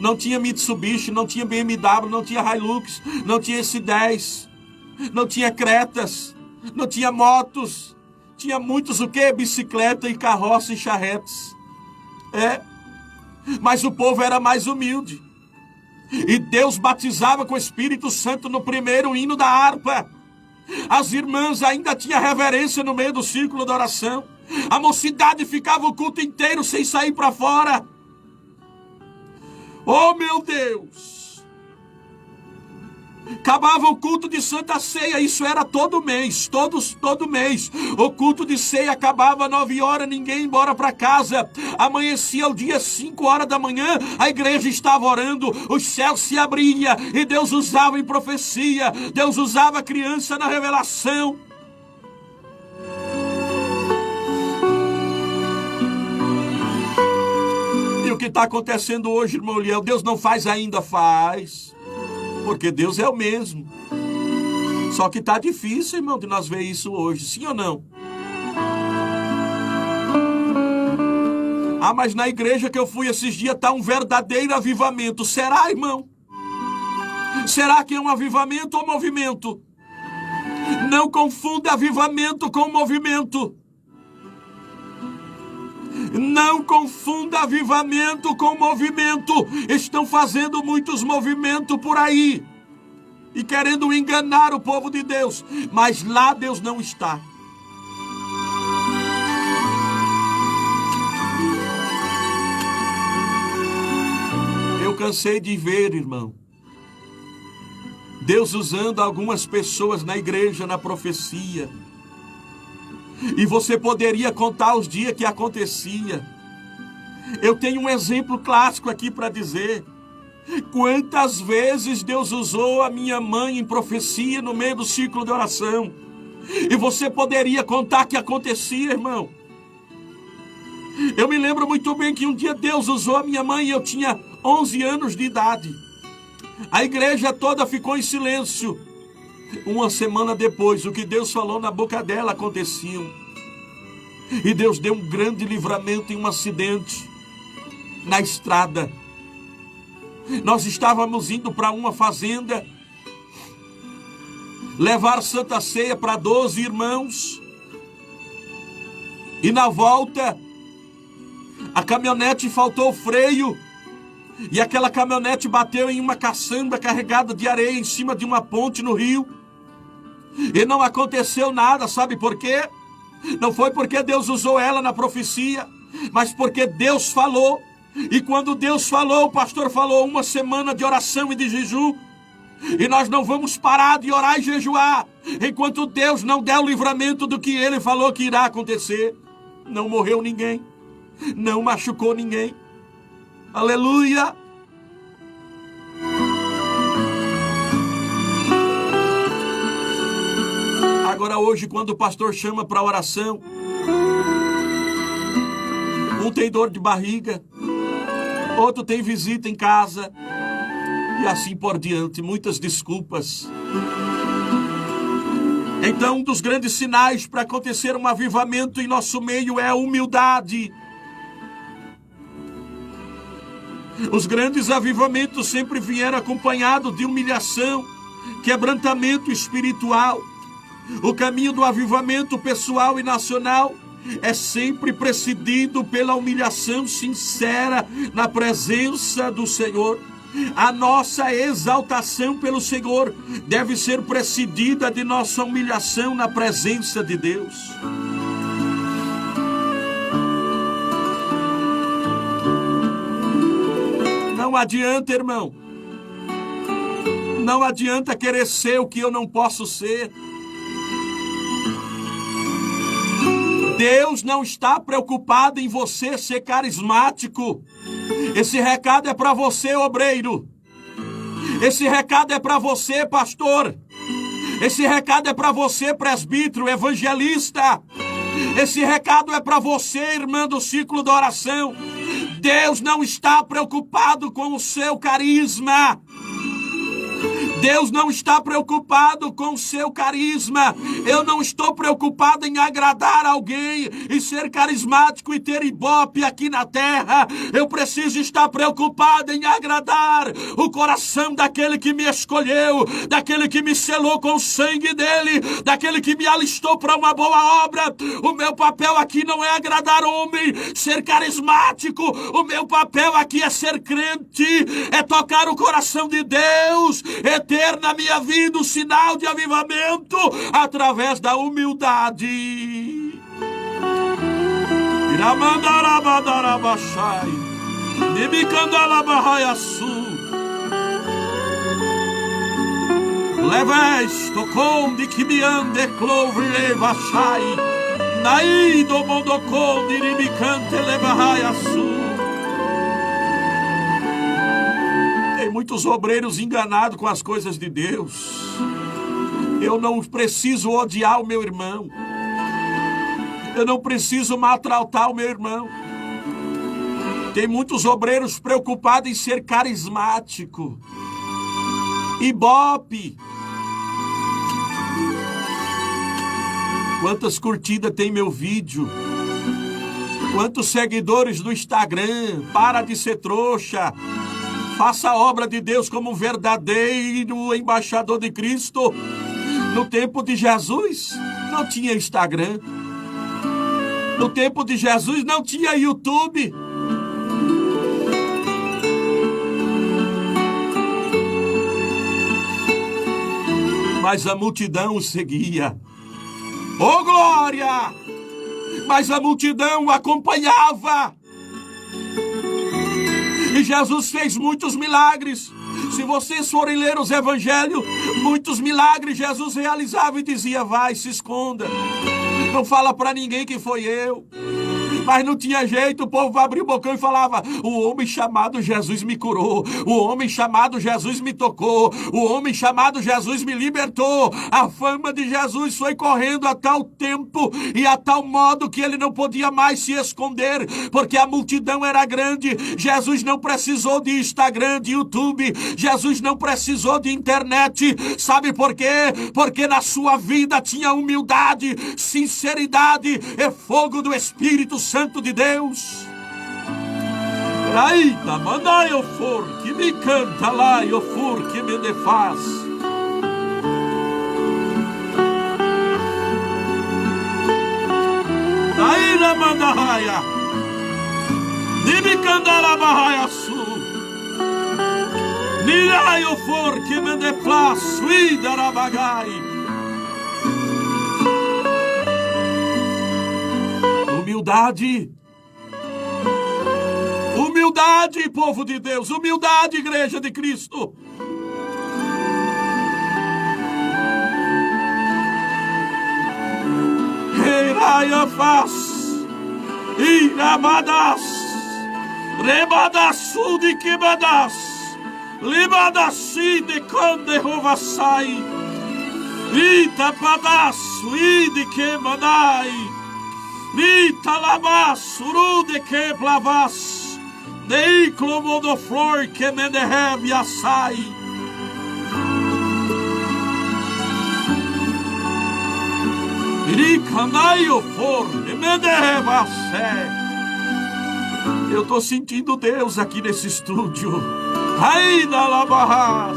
não tinha Mitsubishi, não tinha BMW, não tinha Hilux, não tinha S10, não tinha Cretas, não tinha motos, tinha muitos o quê? Bicicleta e carroça e charretes. Mas o povo era mais humilde. E Deus batizava com o Espírito Santo no primeiro hino da harpa. As irmãs ainda tinham reverência no meio do círculo de oração. A mocidade ficava o culto inteiro sem sair para fora. Oh, meu Deus! Acabava o culto de Santa Ceia, isso era todo mês, todo mês. O culto de ceia acabava 9 horas, ninguém ia embora para casa. Amanhecia o dia 5 horas da manhã, a igreja estava orando, os céus se abriam e Deus usava em profecia, Deus usava a criança na revelação. E o que está acontecendo hoje, irmão Liel? Deus não faz ainda? Faz. Porque Deus é o mesmo. Só que está difícil, irmão, de nós ver isso hoje. Sim ou não? Ah, mas na igreja que eu fui esses dias está um verdadeiro avivamento. Será, irmão? Será que é um avivamento ou movimento? Não confunda avivamento com movimento. Não confunda avivamento com movimento. Estão fazendo muitos movimentos por aí e querendo enganar o povo de Deus, mas lá Deus não está. Eu cansei de ver, irmão, Deus usando algumas pessoas na igreja, na profecia. E você poderia contar os dias que acontecia. Eu tenho um exemplo clássico aqui para dizer. Quantas vezes Deus usou a minha mãe em profecia no meio do ciclo de oração. E você poderia contar que acontecia, irmão. Eu me lembro muito bem que um dia Deus usou a minha mãe e eu tinha 11 anos de idade. A igreja toda ficou em silêncio. Uma semana depois, o que Deus falou na boca dela acontecia. E Deus deu um grande livramento em um acidente na estrada. Nós estávamos indo para uma fazenda levar Santa Ceia para 12 irmãos. E na volta, a caminhonete faltou o freio. E aquela caminhonete bateu em uma caçamba carregada de areia em cima de uma ponte no rio. E não aconteceu nada, sabe por quê? Não foi porque Deus usou ela na profecia, mas porque Deus falou. E quando Deus falou, o pastor falou, uma semana de oração e de jejum. E nós não vamos parar de orar e jejuar enquanto Deus não der o livramento do que Ele falou que irá acontecer. Não morreu ninguém, não machucou ninguém. Aleluia! Agora hoje, quando o pastor chama para oração, um tem dor de barriga, outro tem visita em casa, e assim por diante, muitas desculpas. Então, um dos grandes sinais para acontecer um avivamento em nosso meio é a humildade. Os grandes avivamentos sempre vieram acompanhados de humilhação, quebrantamento espiritual. O caminho do avivamento pessoal e nacional é sempre precedido pela humilhação sincera na presença do Senhor. A nossa exaltação pelo Senhor deve ser precedida de nossa humilhação na presença de Deus. Não adianta, irmão. Não adianta querer ser o que eu não posso ser. Deus não está preocupado em você ser carismático. Esse recado é para você, obreiro. Esse recado é para você, pastor. Esse recado é para você, presbítero, evangelista. Esse recado é para você, irmã do ciclo da oração. Deus não está preocupado com o seu carisma. Deus não está preocupado com o seu carisma. Eu não estou preocupado em agradar alguém e ser carismático e ter ibope aqui na terra. Eu preciso estar preocupado em agradar o coração daquele que me escolheu, daquele que me selou com o sangue dele, daquele que me alistou para uma boa obra. O meu papel aqui não é agradar homem, ser carismático. O meu papel aqui é ser crente, é tocar o coração de Deus, é ter na minha vida o sinal de avivamento através da humildade. Leves tocom de que me ande clovre levachai naí do mondocom de ribicante levahai açu. Muitos obreiros enganados com as coisas de Deus. Eu não preciso odiar o meu irmão. Eu não preciso maltratar o meu irmão. Tem muitos obreiros preocupados em ser carismático. Ibope. Quantas curtidas tem meu vídeo? Quantos seguidores no Instagram? Para de ser trouxa. Faça a obra de Deus como um verdadeiro embaixador de Cristo. No tempo de Jesus, não tinha Instagram. No tempo de Jesus, não tinha YouTube. Mas a multidão o seguia. Oh, glória! Mas a multidão o acompanhava. E Jesus fez muitos milagres. Se vocês forem ler os evangelhos, muitos milagres Jesus realizava e dizia: vai, se esconda. Não fala para ninguém que foi eu. Mas não tinha jeito, o povo abriu o bocão e falava: o homem chamado Jesus me curou, o homem chamado Jesus me tocou, o homem chamado Jesus me libertou. A fama de Jesus foi correndo a tal tempo e a tal modo que ele não podia mais se esconder, porque a multidão era grande. Jesus não precisou de Instagram, de YouTube, Jesus não precisou de internet. Sabe por quê? Porque na sua vida tinha humildade, sinceridade e fogo do Espírito Santo de Deus. Eita, mandai o for que me canta lá e o for que me defaz. Daí na mandaia, de me cantar a barraia sul. Mirai o for que me defaz, suída na bagai. Humildade, humildade, povo de Deus, humildade, igreja de Cristo. Reiraia faz, iramadas, rebadassu de quebadas, libadassi de cande rovassai, itapadassu e de quemadai. Nita lavas, suru de que plavas, dei como do flor que me derrebe assai. Iricandai o for que me derrebe assai. Eu tô sentindo Deus aqui nesse estúdio. Ai da labarras.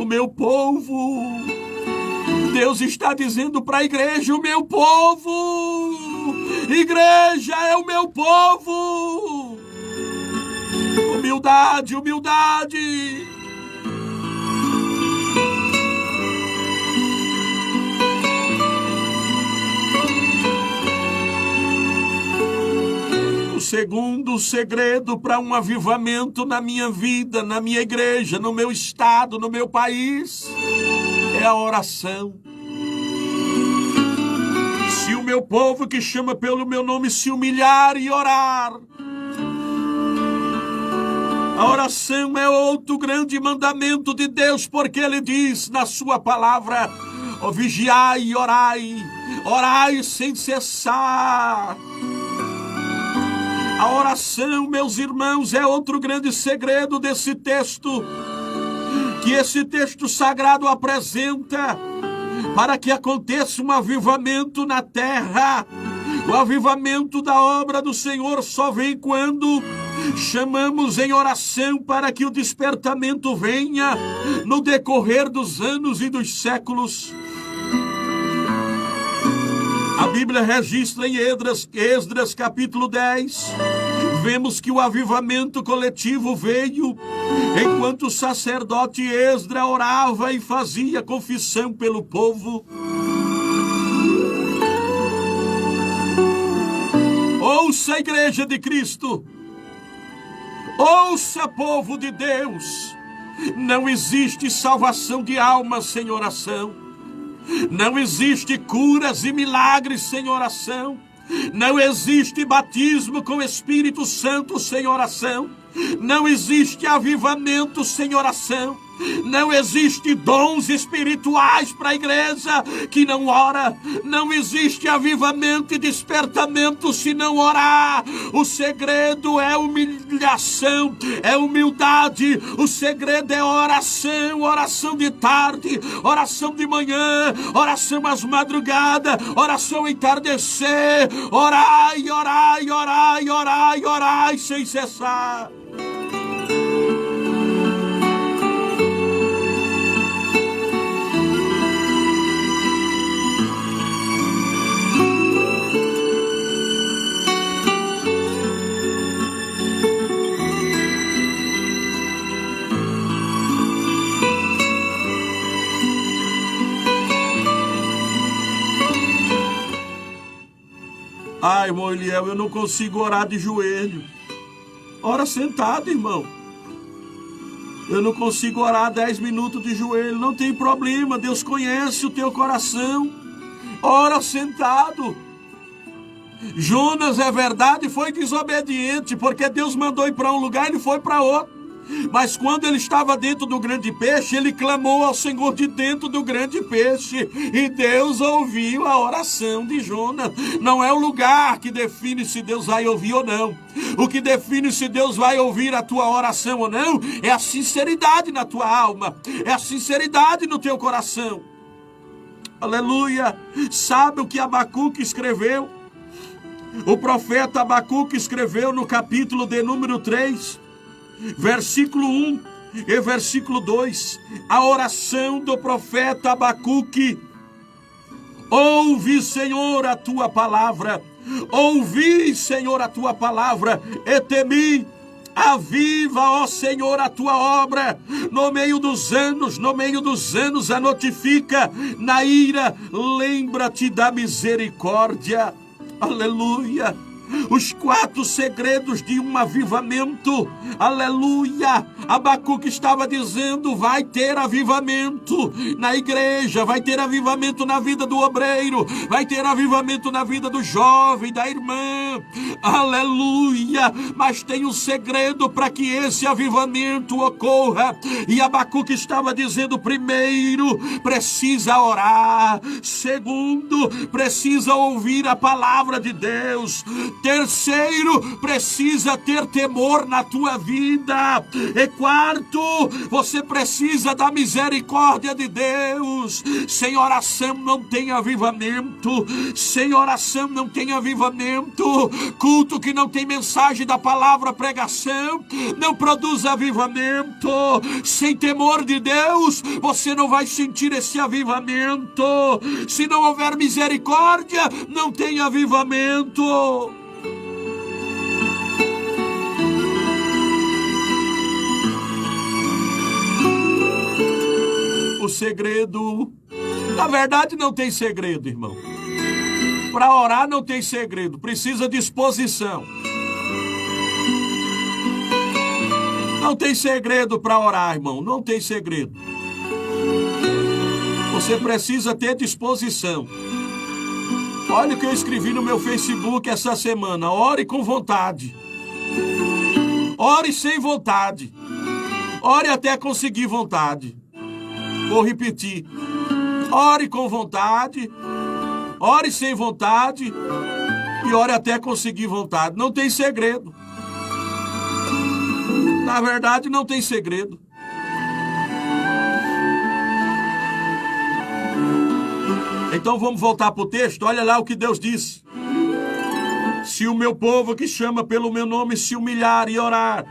O meu povo, Deus está dizendo para a igreja: o meu povo, igreja é o meu povo. Humildade, humildade. O segundo segredo para um avivamento na minha vida, na minha igreja, no meu estado, no meu país, é a oração. Se o meu povo que chama pelo meu nome se humilhar e orar. A oração é outro grande mandamento de Deus, porque ele diz na sua palavra: ó, vigiai e orai, orai sem cessar. A oração, meus irmãos, é outro grande segredo desse texto, que esse texto sagrado apresenta para que aconteça um avivamento na terra. O avivamento da obra do Senhor só vem quando chamamos em oração para que o despertamento venha no decorrer dos anos e dos séculos. A Bíblia registra em Esdras capítulo 10, vemos que o avivamento coletivo veio enquanto o sacerdote Esdras orava e fazia confissão pelo povo. Ouça, igreja de Cristo, ouça, povo de Deus, não existe salvação de almas sem oração. Não existe curas e milagres sem oração. Não existe batismo com o Espírito Santo sem oração. Não existe avivamento sem oração. Não existe dons espirituais para a igreja que não ora. Não existe avivamento e despertamento se não orar. O segredo é humilhação, é humildade. O segredo é oração, oração de tarde, oração de manhã, oração às madrugadas, oração ao entardecer. Orai, orai, orai, orai, orai sem cessar. Ai, irmão Eliel, eu não consigo orar de joelho. Ora sentado, irmão. Eu não consigo orar 10 minutos de joelho. Não tem problema, Deus conhece o teu coração. Ora sentado. Jonas, é verdade, foi desobediente, porque Deus mandou ir para um lugar e ele foi para outro. Mas quando ele estava dentro do grande peixe, ele clamou ao Senhor de dentro do grande peixe, e Deus ouviu a oração de Jonas. Não é o lugar que define se Deus vai ouvir ou não. O que define se Deus vai ouvir a tua oração ou não é a sinceridade na tua alma, é a sinceridade no teu coração. Aleluia! Sabe o que Abacuque escreveu? O profeta Abacuque escreveu no capítulo de número 3, versículo 1 e versículo 2, a oração do profeta Abacuque. Ouve, Senhor, a tua palavra. Ouvi, Senhor, a tua palavra, e temi. Aviva, ó Senhor, a tua obra. No meio dos anos a notifica. Na ira, lembra-te da misericórdia. Aleluia. Os 4 segredos de um avivamento. Aleluia. Abacuque estava dizendo: vai ter avivamento na igreja, vai ter avivamento na vida do obreiro, vai ter avivamento na vida do jovem, da irmã. Aleluia. Mas tem um segredo para que esse avivamento ocorra. E Abacuque estava dizendo: primeiro, precisa orar. Segundo, precisa ouvir a palavra de Deus. Terceiro, precisa ter temor na tua vida. E quarto, você precisa da misericórdia de Deus. Sem oração não tem avivamento. Sem oração não tem avivamento. Culto que não tem mensagem da palavra, pregação, não produz avivamento. Sem temor de Deus, você não vai sentir esse avivamento. Se não houver misericórdia, não tem avivamento. O segredo, na verdade, não tem segredo, irmão. Para orar não tem segredo, precisa de disposição. Não tem segredo para orar, irmão, não tem segredo. Você precisa ter disposição. Olha o que eu escrevi no meu Facebook essa semana: ore com vontade. Ore sem vontade. Ore até conseguir vontade. Vou repetir: ore com vontade, ore sem vontade e ore até conseguir vontade. Não tem segredo. Na verdade, não tem segredo. Então vamos voltar para o texto. Olha lá o que Deus disse: se o meu povo que chama pelo meu nome se humilhar e orar,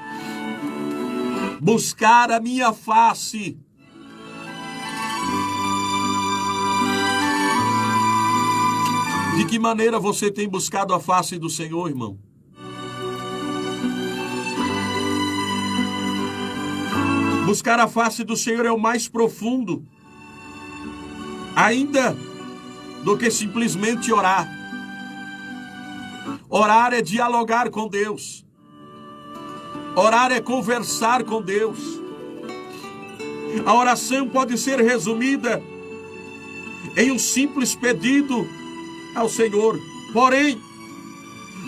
buscar a minha face. De que maneira você tem buscado a face do Senhor, irmão? Buscar a face do Senhor é o mais profundo, ainda do que simplesmente orar. Orar é dialogar com Deus. Orar é conversar com Deus. A oração pode ser resumida em um simples pedido ao Senhor. Porém,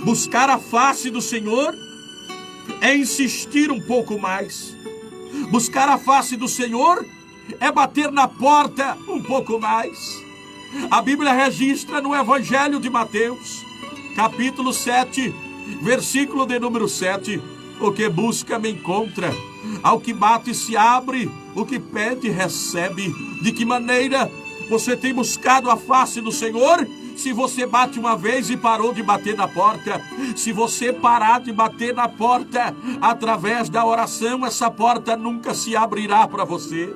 buscar a face do Senhor é insistir um pouco mais. Buscar a face do Senhor é bater na porta um pouco mais. A Bíblia registra no Evangelho de Mateus, capítulo 7, versículo de número 7: o que busca me encontra, ao que bate se abre, o que pede recebe. De que maneira você tem buscado a face do Senhor? Se você bate uma vez e parou de bater na porta, se você parar de bater na porta através da oração, essa porta nunca se abrirá para você.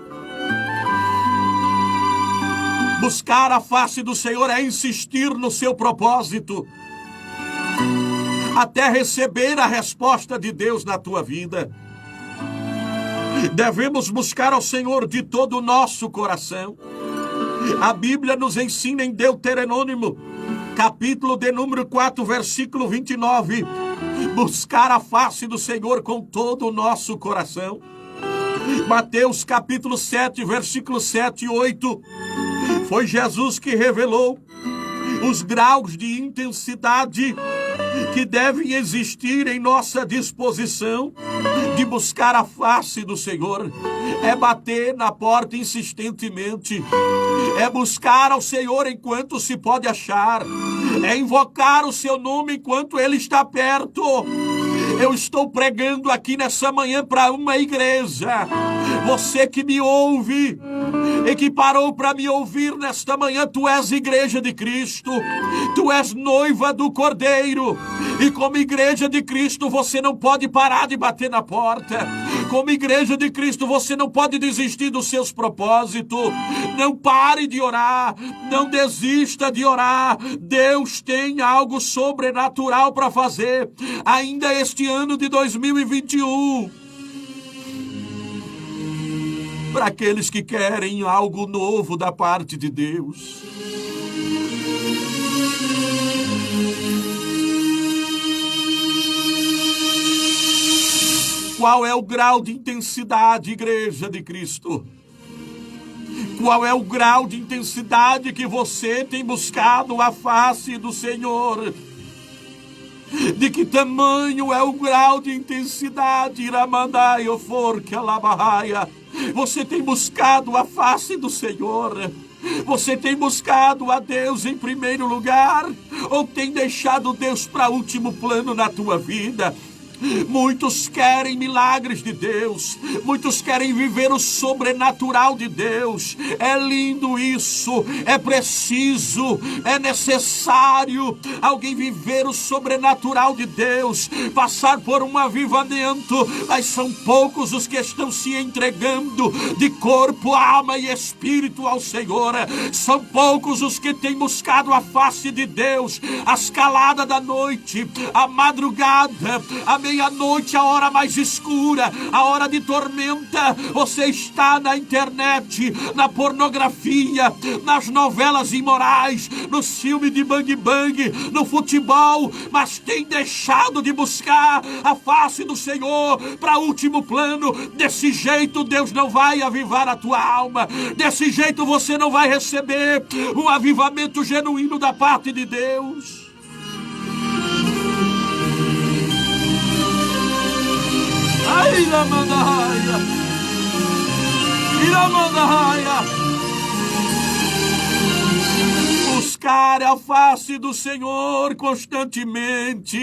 Buscar a face do Senhor é insistir no seu propósito, até receber a resposta de Deus na tua vida. Devemos buscar ao Senhor de todo o nosso coração. A Bíblia nos ensina em Deuteronômio, capítulo de número 4, versículo 29. Buscar a face do Senhor com todo o nosso coração. Mateus capítulo 7, versículos 7 e 8. Foi Jesus que revelou os graus de intensidade que devem existir em nossa disposição de buscar a face do Senhor. É bater na porta insistentemente, é buscar ao Senhor enquanto se pode achar, é invocar o seu nome enquanto Ele está perto. Eu estou pregando aqui nessa manhã para uma igreja. Você que me ouve e que parou para me ouvir nesta manhã, tu és igreja de Cristo, tu és noiva do Cordeiro, e como igreja de Cristo você não pode parar de bater na porta. Como igreja de Cristo você não pode desistir dos seus propósitos. Não pare de orar, não desista de orar. Deus tem algo sobrenatural para fazer ainda este ano de 2021. Para aqueles que querem algo novo da parte de Deus. Qual é o grau de intensidade, igreja de Cristo? Qual é o grau de intensidade que você tem buscado a face do Senhor? De que tamanho é o grau de intensidade? Iramandai oforque alabahaia. Você tem buscado a face do Senhor? Você tem buscado a Deus em primeiro lugar? Ou tem deixado Deus para último plano na tua vida? Muitos querem milagres de Deus, muitos querem viver o sobrenatural de Deus. É lindo isso, é preciso, é necessário alguém viver o sobrenatural de Deus, passar por um avivamento, mas são poucos os que estão se entregando de corpo, alma e espírito ao Senhor. São poucos os que têm buscado a face de Deus, as caladas da noite, a madrugada, a meia-noite, a hora mais escura, a hora de tormenta. Você está na internet, na pornografia, nas novelas imorais, no filme de bang bang, no futebol, mas tem deixado de buscar a face do Senhor para último plano. Desse jeito Deus não vai avivar a tua alma, desse jeito você não vai receber um avivamento genuíno da parte de Deus. Ai, Iramandaia, Iramandaia. Buscar a face do Senhor constantemente,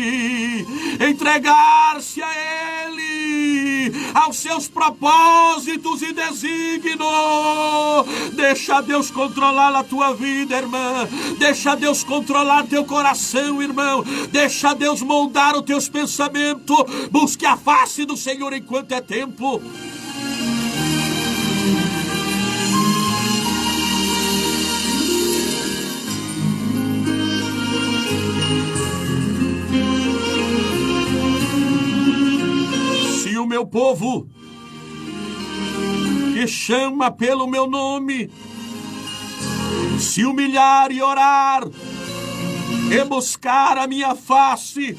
entregar-se a Ele, aos seus propósitos e desígnios. Deixa Deus controlar a tua vida, irmã. Deixa Deus controlar teu coração, irmão. Deixa Deus moldar os teus pensamentos. Busque a face do Senhor enquanto é tempo. Se o meu povo, que chama pelo meu nome, se humilhar e orar, e buscar a minha face,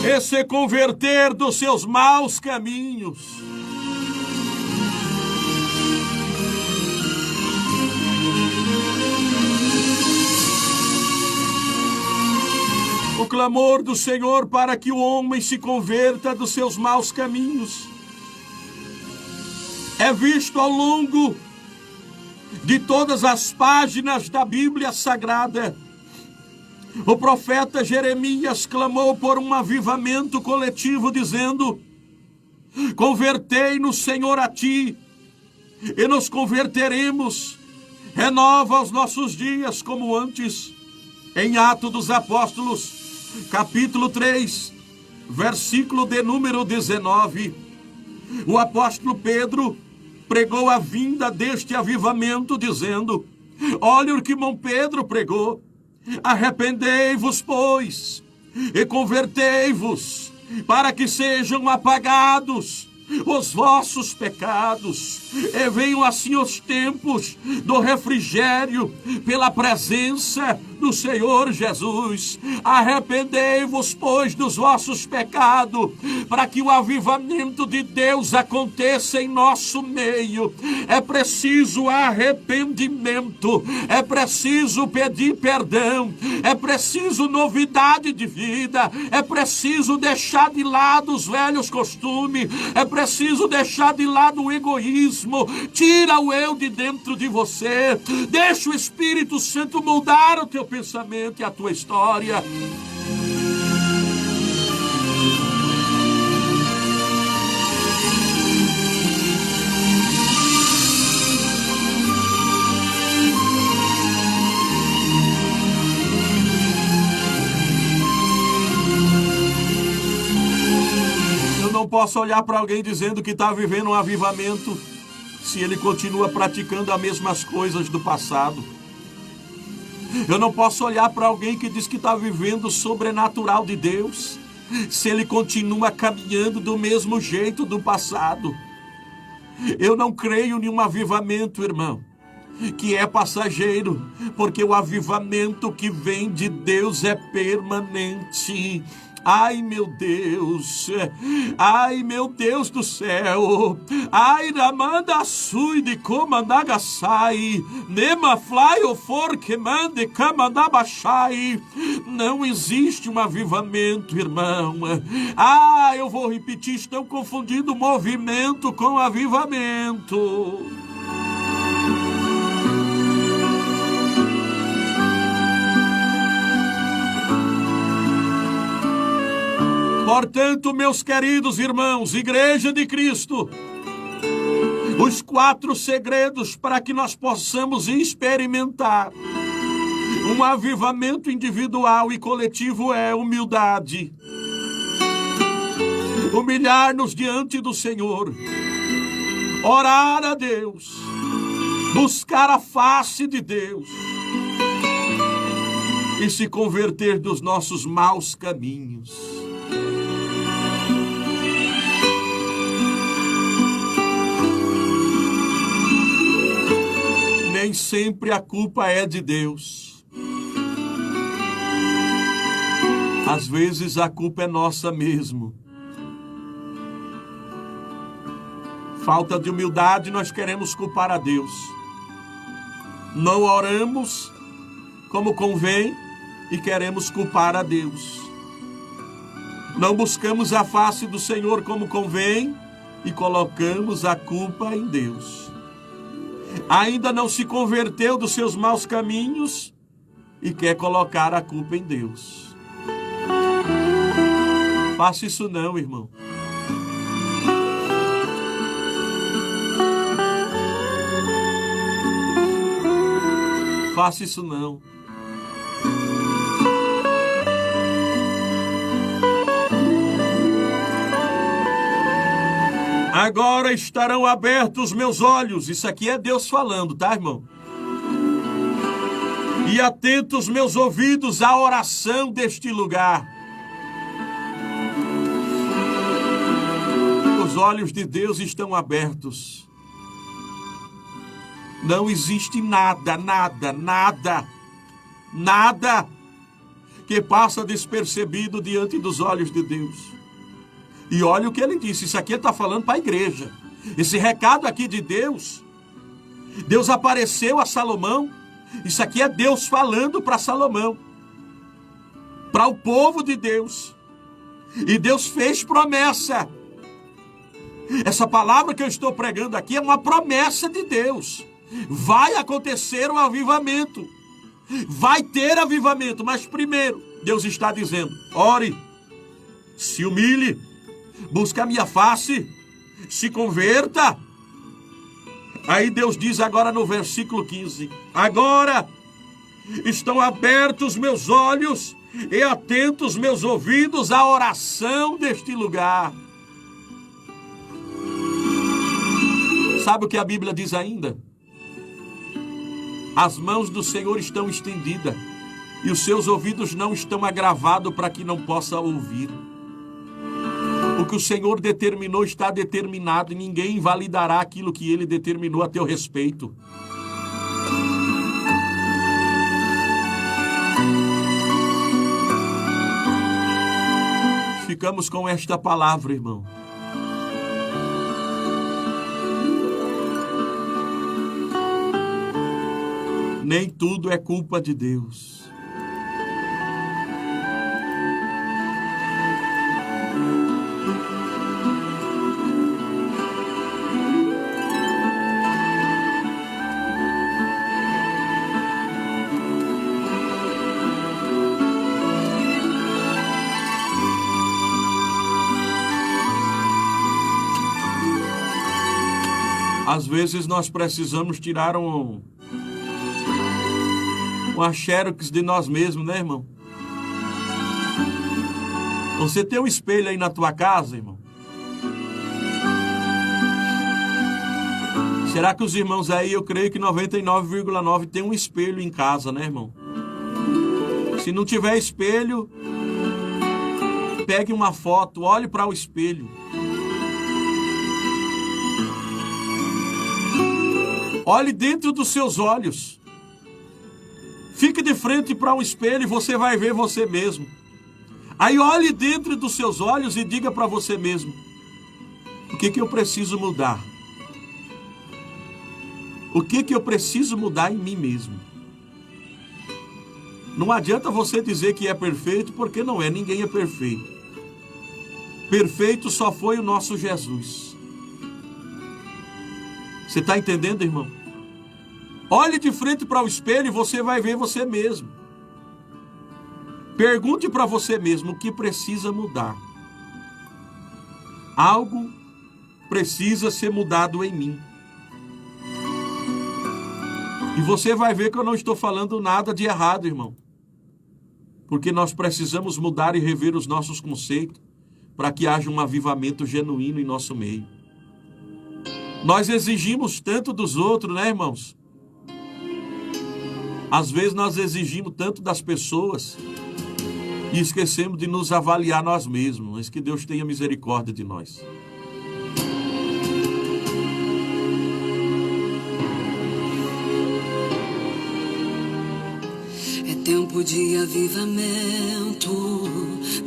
e se converter dos seus maus caminhos, o clamor do Senhor para que o homem se converta dos seus maus caminhos é visto ao longo de todas as páginas da Bíblia Sagrada. O profeta Jeremias clamou por um avivamento coletivo, dizendo: convertei-nos, Senhor, a ti, e nos converteremos. Renova os nossos dias como antes. Em Atos dos Apóstolos, capítulo 3, versículo de número 19, o apóstolo Pedro pregou a vinda deste avivamento, dizendo: olha o que irmão Pedro pregou: arrependei-vos, pois, e convertei-vos, para que sejam apagados os vossos pecados. E venham assim os tempos do refrigério pela presença do Senhor Jesus. Arrependei-vos, pois, dos vossos pecados, para que o avivamento de Deus aconteça em nosso meio. É preciso arrependimento, é preciso pedir perdão, é preciso novidade de vida, é preciso deixar de lado os velhos costumes, é preciso deixar de lado o egoísmo. Tira o eu de dentro de você, deixa o Espírito Santo mudar o teu pensamento e a tua história. Eu não posso olhar para alguém dizendo que está vivendo um avivamento se ele continua praticando as mesmas coisas do passado. Eu não posso olhar para alguém que diz que está vivendo o sobrenatural de Deus se ele continua caminhando do mesmo jeito do passado. Eu não creio em um avivamento, irmão, que é passageiro, porque o avivamento que vem de Deus é permanente. Ai, meu Deus do céu, ai, ramanda sui de comandagasai, nema fly o for que mande camandabachai. Não existe um avivamento, irmão. Eu vou repetir, estão confundindo movimento com avivamento. Portanto, meus queridos irmãos, Igreja de Cristo, os 4 segredos para que nós possamos experimentar um avivamento individual e coletivo é humildade. Humilhar-nos diante do Senhor, orar a Deus, buscar a face de Deus e se converter dos nossos maus caminhos. Nem sempre a culpa é de Deus. Às vezes a culpa é nossa mesmo. Falta de humildade, nós queremos culpar a Deus. Não oramos como convém e queremos culpar a Deus. Não buscamos a face do Senhor como convém e colocamos a culpa em Deus. Ainda não se converteu dos seus maus caminhos e quer colocar a culpa em Deus. Faça isso não, irmão. Faça isso não. Agora estarão abertos meus olhos. Isso aqui é Deus falando, tá, irmão? E atentos meus ouvidos à oração deste lugar. Os olhos de Deus estão abertos. Não existe nada que passa despercebido diante dos olhos de Deus. E olha o que ele disse, isso aqui ele está falando para a igreja. Esse recado aqui de Deus, Deus apareceu a Salomão, isso aqui é Deus falando para Salomão, para o povo de Deus. E Deus fez promessa. Essa palavra que eu estou pregando aqui é uma promessa de Deus. Vai acontecer um avivamento. Vai ter avivamento, mas primeiro, Deus está dizendo, ore, se humilhe, busque a minha face, se converta. Aí Deus diz agora no versículo 15, agora estão abertos meus olhos e atentos meus ouvidos à oração deste lugar. Sabe o que a Bíblia diz ainda? As mãos do Senhor estão estendidas e os seus ouvidos não estão agravados para que não possa ouvir. O que o Senhor determinou está determinado e ninguém invalidará aquilo que Ele determinou a teu respeito. Ficamos com esta palavra, irmão. Nem tudo é culpa de Deus. Às vezes nós precisamos tirar uma xerox de nós mesmos, né, irmão? Você tem um espelho aí na tua casa, irmão? Será que os irmãos aí, eu creio que 99,9 tem um espelho em casa, né, irmão? Se não tiver espelho, pegue uma foto, olhe para o espelho. Olhe dentro dos seus olhos. Fique de frente para um espelho e você vai ver você mesmo. Aí olhe dentro dos seus olhos e diga para você mesmo: o que eu preciso mudar? O que eu preciso mudar em mim mesmo? Não adianta você dizer que é perfeito, porque não é, ninguém é perfeito. Perfeito só foi o nosso Jesus. Você está entendendo, irmão? Olhe de frente para o espelho e você vai ver você mesmo. Pergunte para você mesmo o que precisa mudar. Algo precisa ser mudado em mim. E você vai ver que eu não estou falando nada de errado, irmão. Porque nós precisamos mudar e rever os nossos conceitos para que haja um avivamento genuíno em nosso meio. Nós exigimos tanto dos outros, né, irmãos? Às vezes nós exigimos tanto das pessoas e esquecemos de nos avaliar nós mesmos. Mas que Deus tenha misericórdia de nós. É tempo de avivamento.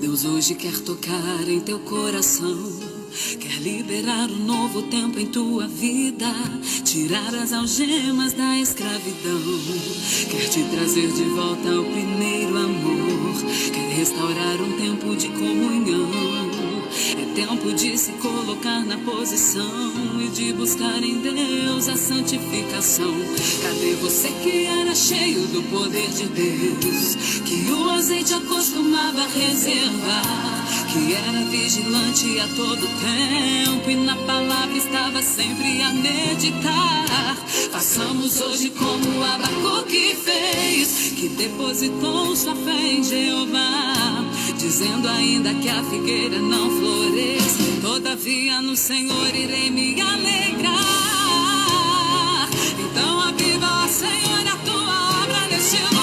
Deus hoje quer tocar em teu coração. Quer liberar um novo tempo em tua vida, tirar as algemas da escravidão. Quer te trazer de volta ao primeiro amor. Quer restaurar um tempo de comunhão. É tempo de se colocar na posição e de buscar em Deus a santificação. Cadê você que era cheio do poder de Deus, que o azeite acostumava reservar, que era vigilante a todo tempo e na palavra estava sempre a meditar? Façamos hoje como Abacuque fez, que depositou sua fé em Jeová, dizendo ainda que a figueira não floresce, todavia no Senhor irei me alegrar. Então aviva, ó Senhor, a tua obra neste lugar.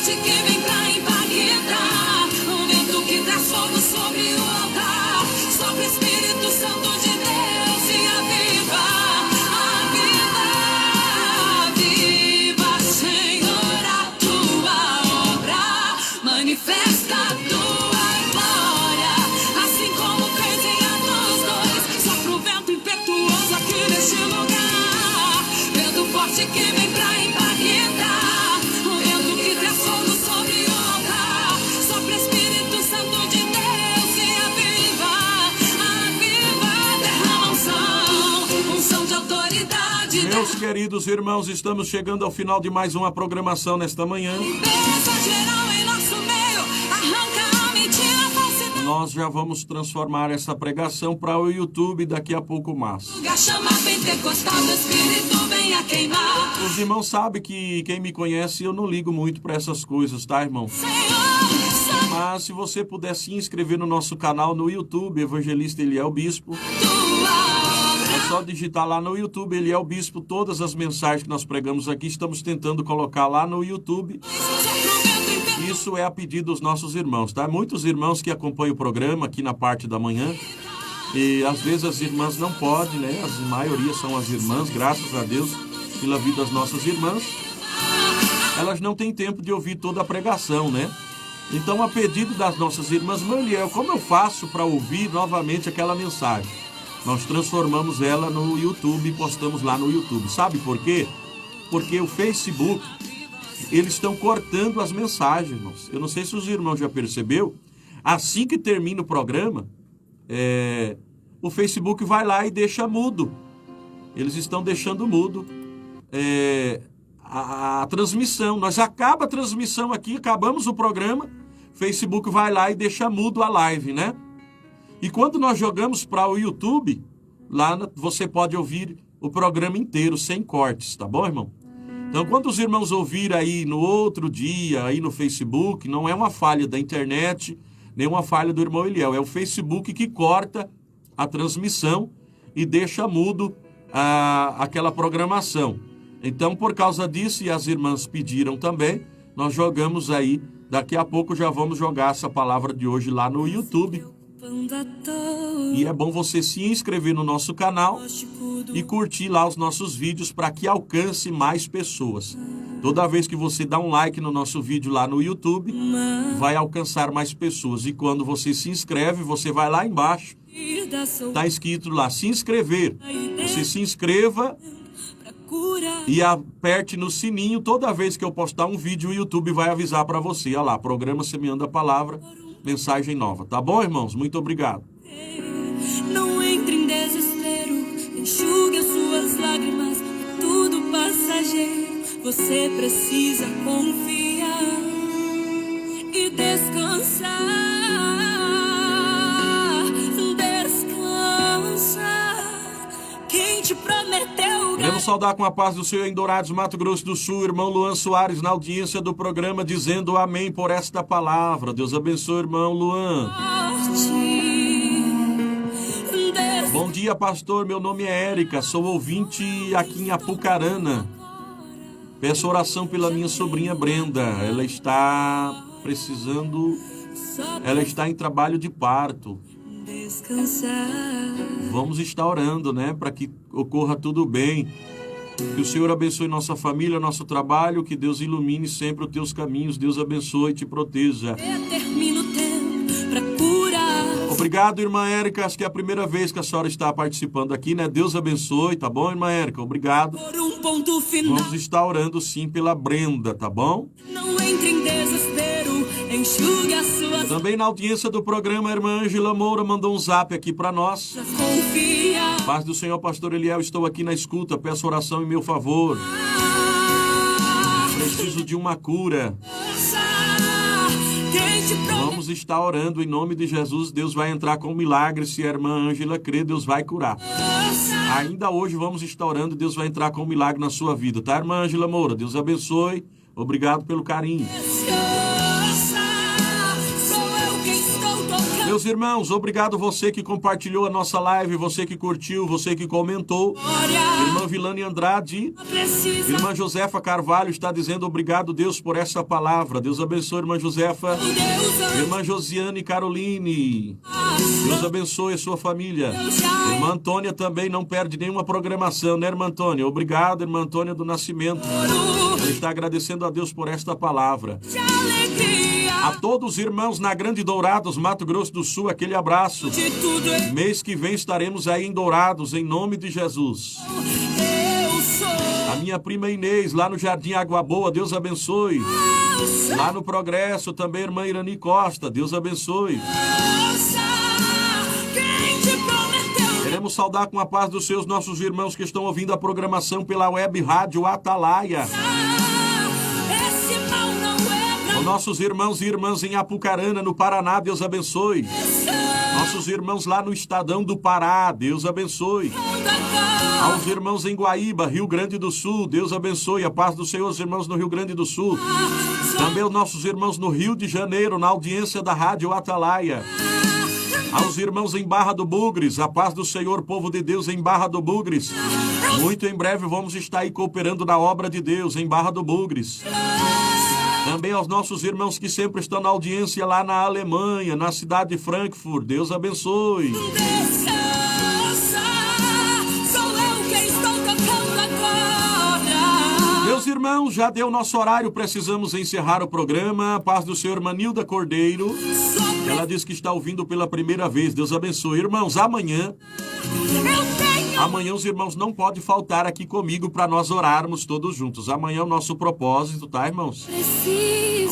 Que vem pra empaquetar, um vento que traz fogo sobre o altar, sopra Espírito Santo de Deus e aviva, aviva, Senhor, a tua obra, manifesta a tua glória, assim como fez em Atos 2, sopra o vento impetuoso aqui neste lugar, vento forte que vem pra empaquetar. Meus queridos irmãos, estamos chegando ao final de mais uma programação nesta manhã. Nós já vamos transformar essa pregação para o YouTube daqui a pouco mais. Os irmãos sabem que quem me conhece, eu não ligo muito para essas coisas, tá, irmão? Mas se você puder se inscrever no nosso canal no YouTube, Evangelista Eliel Bispo, é só digitar lá no YouTube, Eliel Bispo, todas as mensagens que nós pregamos aqui, estamos tentando colocar lá no YouTube. Isso é a pedido dos nossos irmãos, tá? Muitos irmãos que acompanham o programa aqui na parte da manhã, e às vezes as irmãs não podem, né? A maioria são as irmãs, graças a Deus, pela vida das nossas irmãs. Elas não têm tempo de ouvir toda a pregação, né? Então, a pedido das nossas irmãs, Eliel, como eu faço para ouvir novamente aquela mensagem? Nós transformamos ela no YouTube e postamos lá no YouTube. Sabe por quê? Porque o Facebook, eles estão cortando as mensagens, irmãos. Eu não sei se os irmãos já percebeu. Assim que termina o programa, o Facebook vai lá e deixa mudo. Eles estão deixando mudo a transmissão. Nós acaba a transmissão aqui, acabamos o programa, Facebook vai lá e deixa mudo a live, né? E quando nós jogamos para o YouTube, lá você pode ouvir o programa inteiro, sem cortes, tá bom, irmão? Então, quando os irmãos ouvirem aí no outro dia, aí no Facebook, não é uma falha da internet, nem uma falha do irmão Eliel, é o Facebook que corta a transmissão e deixa mudo aquela programação. Então, por causa disso, e as irmãs pediram também, nós jogamos aí, daqui a pouco já vamos jogar essa palavra de hoje lá no YouTube. E é bom você se inscrever no nosso canal e curtir lá os nossos vídeos para que alcance mais pessoas. Toda vez que você dá um like no nosso vídeo lá no YouTube, vai alcançar mais pessoas. E quando você se inscreve, você vai lá embaixo, está escrito lá, se inscrever. Você se inscreva e aperte no sininho. Toda vez que eu postar um vídeo, o YouTube vai avisar para você. Olha lá, programa Semeando a Palavra, mensagem nova. Tá bom, irmãos? Muito obrigado. Não entre em desespero, enxugue as suas lágrimas, é tudo passageiro. Você precisa confiar e descansar. Descansa. Quem te prometeu? Queremos saudar com a paz do Senhor em Dourados, Mato Grosso do Sul, irmão Luan Soares, na audiência do programa, dizendo amém por esta palavra. Deus abençoe, irmão Luan. Bom dia, pastor. Meu nome é Érica, sou ouvinte aqui em Apucarana. Peço oração pela minha sobrinha Brenda. Ela está precisando, ela está em trabalho de parto. Vamos estar orando, né, para que ocorra tudo bem. Que o Senhor abençoe nossa família, nosso trabalho, que Deus ilumine sempre os teus caminhos. Deus abençoe e te proteja. Obrigado, irmã Érica. Acho que é a primeira vez que a senhora está participando aqui, né? Deus abençoe, tá bom, irmã Érica? Obrigado. Vamos estar orando sim pela Brenda, tá bom? Não entre em desespero, enxugue as suas... Também na audiência do programa, a irmã Ângela Moura mandou um zap aqui para nós. Confia. Paz do Senhor, pastor Eliel, estou aqui na escuta, peço oração em meu favor. Preciso de uma cura. Vamos estar orando em nome de Jesus. Deus vai entrar com um milagre. Se a irmã Ângela crer, Deus vai curar. Ainda hoje vamos estar orando. Deus vai entrar com um milagre na sua vida, tá, irmã Ângela Moura? Deus abençoe. Obrigado pelo carinho. Meus irmãos, obrigado você que compartilhou a nossa live, você que curtiu, você que comentou. Irmã Vilane Andrade, irmã Josefa Carvalho está dizendo obrigado, Deus, por essa palavra. Deus abençoe, irmã Josefa. Irmã Josiane Caroline, Deus abençoe a sua família. Irmã Antônia também não perde nenhuma programação, né, irmã Antônia? Obrigado, irmã Antônia do Nascimento. Ela está agradecendo a Deus por esta palavra. A todos os irmãos na Grande Dourados, Mato Grosso do Sul, aquele abraço. Mês que vem estaremos aí em Dourados, em nome de Jesus. A minha prima Inês, lá no Jardim Água Boa, Deus abençoe. Lá no Progresso, também a irmã Irani Costa, Deus abençoe. Queremos saudar com a paz dos seus nossos irmãos que estão ouvindo a programação pela web rádio Atalaia. Nossos irmãos e irmãs em Apucarana, no Paraná, Deus abençoe. Nossos irmãos lá no Estadão do Pará, Deus abençoe. Aos irmãos em Guaíba, Rio Grande do Sul, Deus abençoe. A paz do Senhor, os irmãos no Rio Grande do Sul. Também os nossos irmãos no Rio de Janeiro, na audiência da Rádio Atalaia. Aos irmãos em Barra do Bugres, a paz do Senhor, povo de Deus em Barra do Bugres. Muito em breve vamos estar aí cooperando na obra de Deus em Barra do Bugres. Também aos nossos irmãos que sempre estão na audiência lá na Alemanha, na cidade de Frankfurt. Deus abençoe. Meus irmãos, já deu nosso horário, precisamos encerrar o programa. A paz do Senhor, Manilda Cordeiro. Ela diz que está ouvindo pela primeira vez. Deus abençoe. Irmãos, amanhã os irmãos não podem faltar aqui comigo para nós orarmos todos juntos. Amanhã é o nosso propósito, tá, irmãos?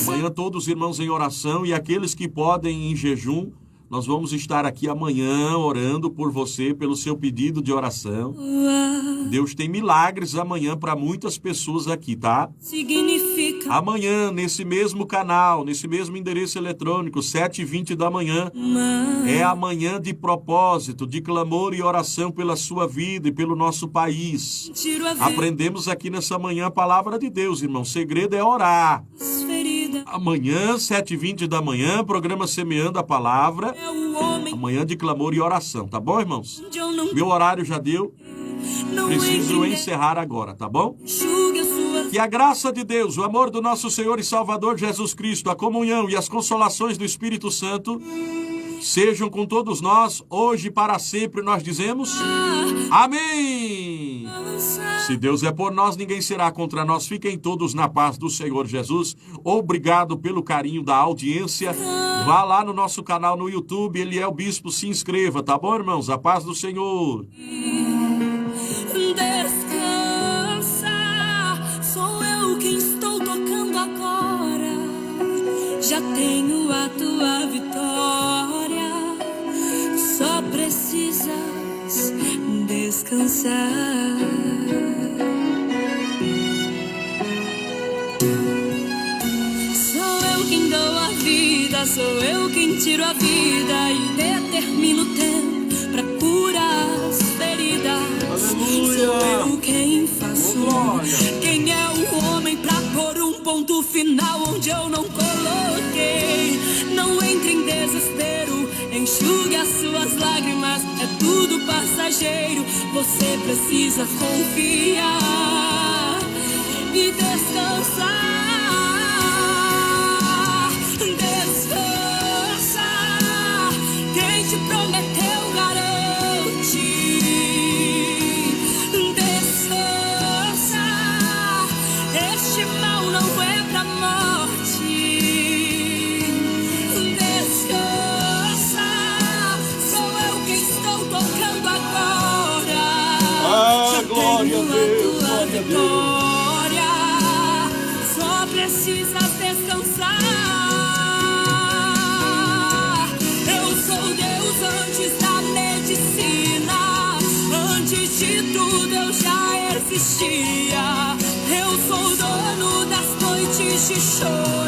Amanhã todos os irmãos em oração e aqueles que podem em jejum. Nós vamos estar aqui amanhã orando por você, pelo seu pedido de oração. Deus tem milagres amanhã para muitas pessoas aqui, tá? Amanhã, nesse mesmo canal, nesse mesmo endereço eletrônico, 7h20 da manhã, é amanhã de propósito, de clamor e oração pela sua vida e pelo nosso país. Aprendemos aqui nessa manhã a palavra de Deus, irmão. O segredo é orar. Amanhã, 7h20 da manhã, programa Semeando a Palavra. Amanhã de clamor e oração, tá bom, irmãos? Meu horário já deu. Preciso encerrar agora, tá bom? Que a graça de Deus, o amor do nosso Senhor e Salvador Jesus Cristo, a comunhão e as consolações do Espírito Santo sejam com todos nós, hoje e para sempre, nós dizemos amém! Se Deus é por nós, ninguém será contra nós. Fiquem todos na paz do Senhor Jesus. Obrigado pelo carinho da audiência. Vá lá no nosso canal no YouTube, Ele é o Bispo, se inscreva, tá bom, irmãos? A paz do Senhor. Descansa, sou eu quem estou tocando agora. Já tenho a tua vitória, só precisas descansar. Sou eu quem tiro a vida e determino o tempo pra curar as feridas. Aleluia. Sou eu quem faço. Quem é o homem pra pôr um ponto final onde eu não coloquei? Não entre em desespero, enxugue as suas lágrimas. É tudo passageiro. Você precisa confiar e descansar. Quem te prometeu garante. Descansa, este mal não é pra morte. Descansa, sou eu quem estou tocando agora. Já glória a Deus, glória a Deus. Só precisas descansar. Antes da medicina, antes de tudo eu já existia. Eu sou dono das noites de choro.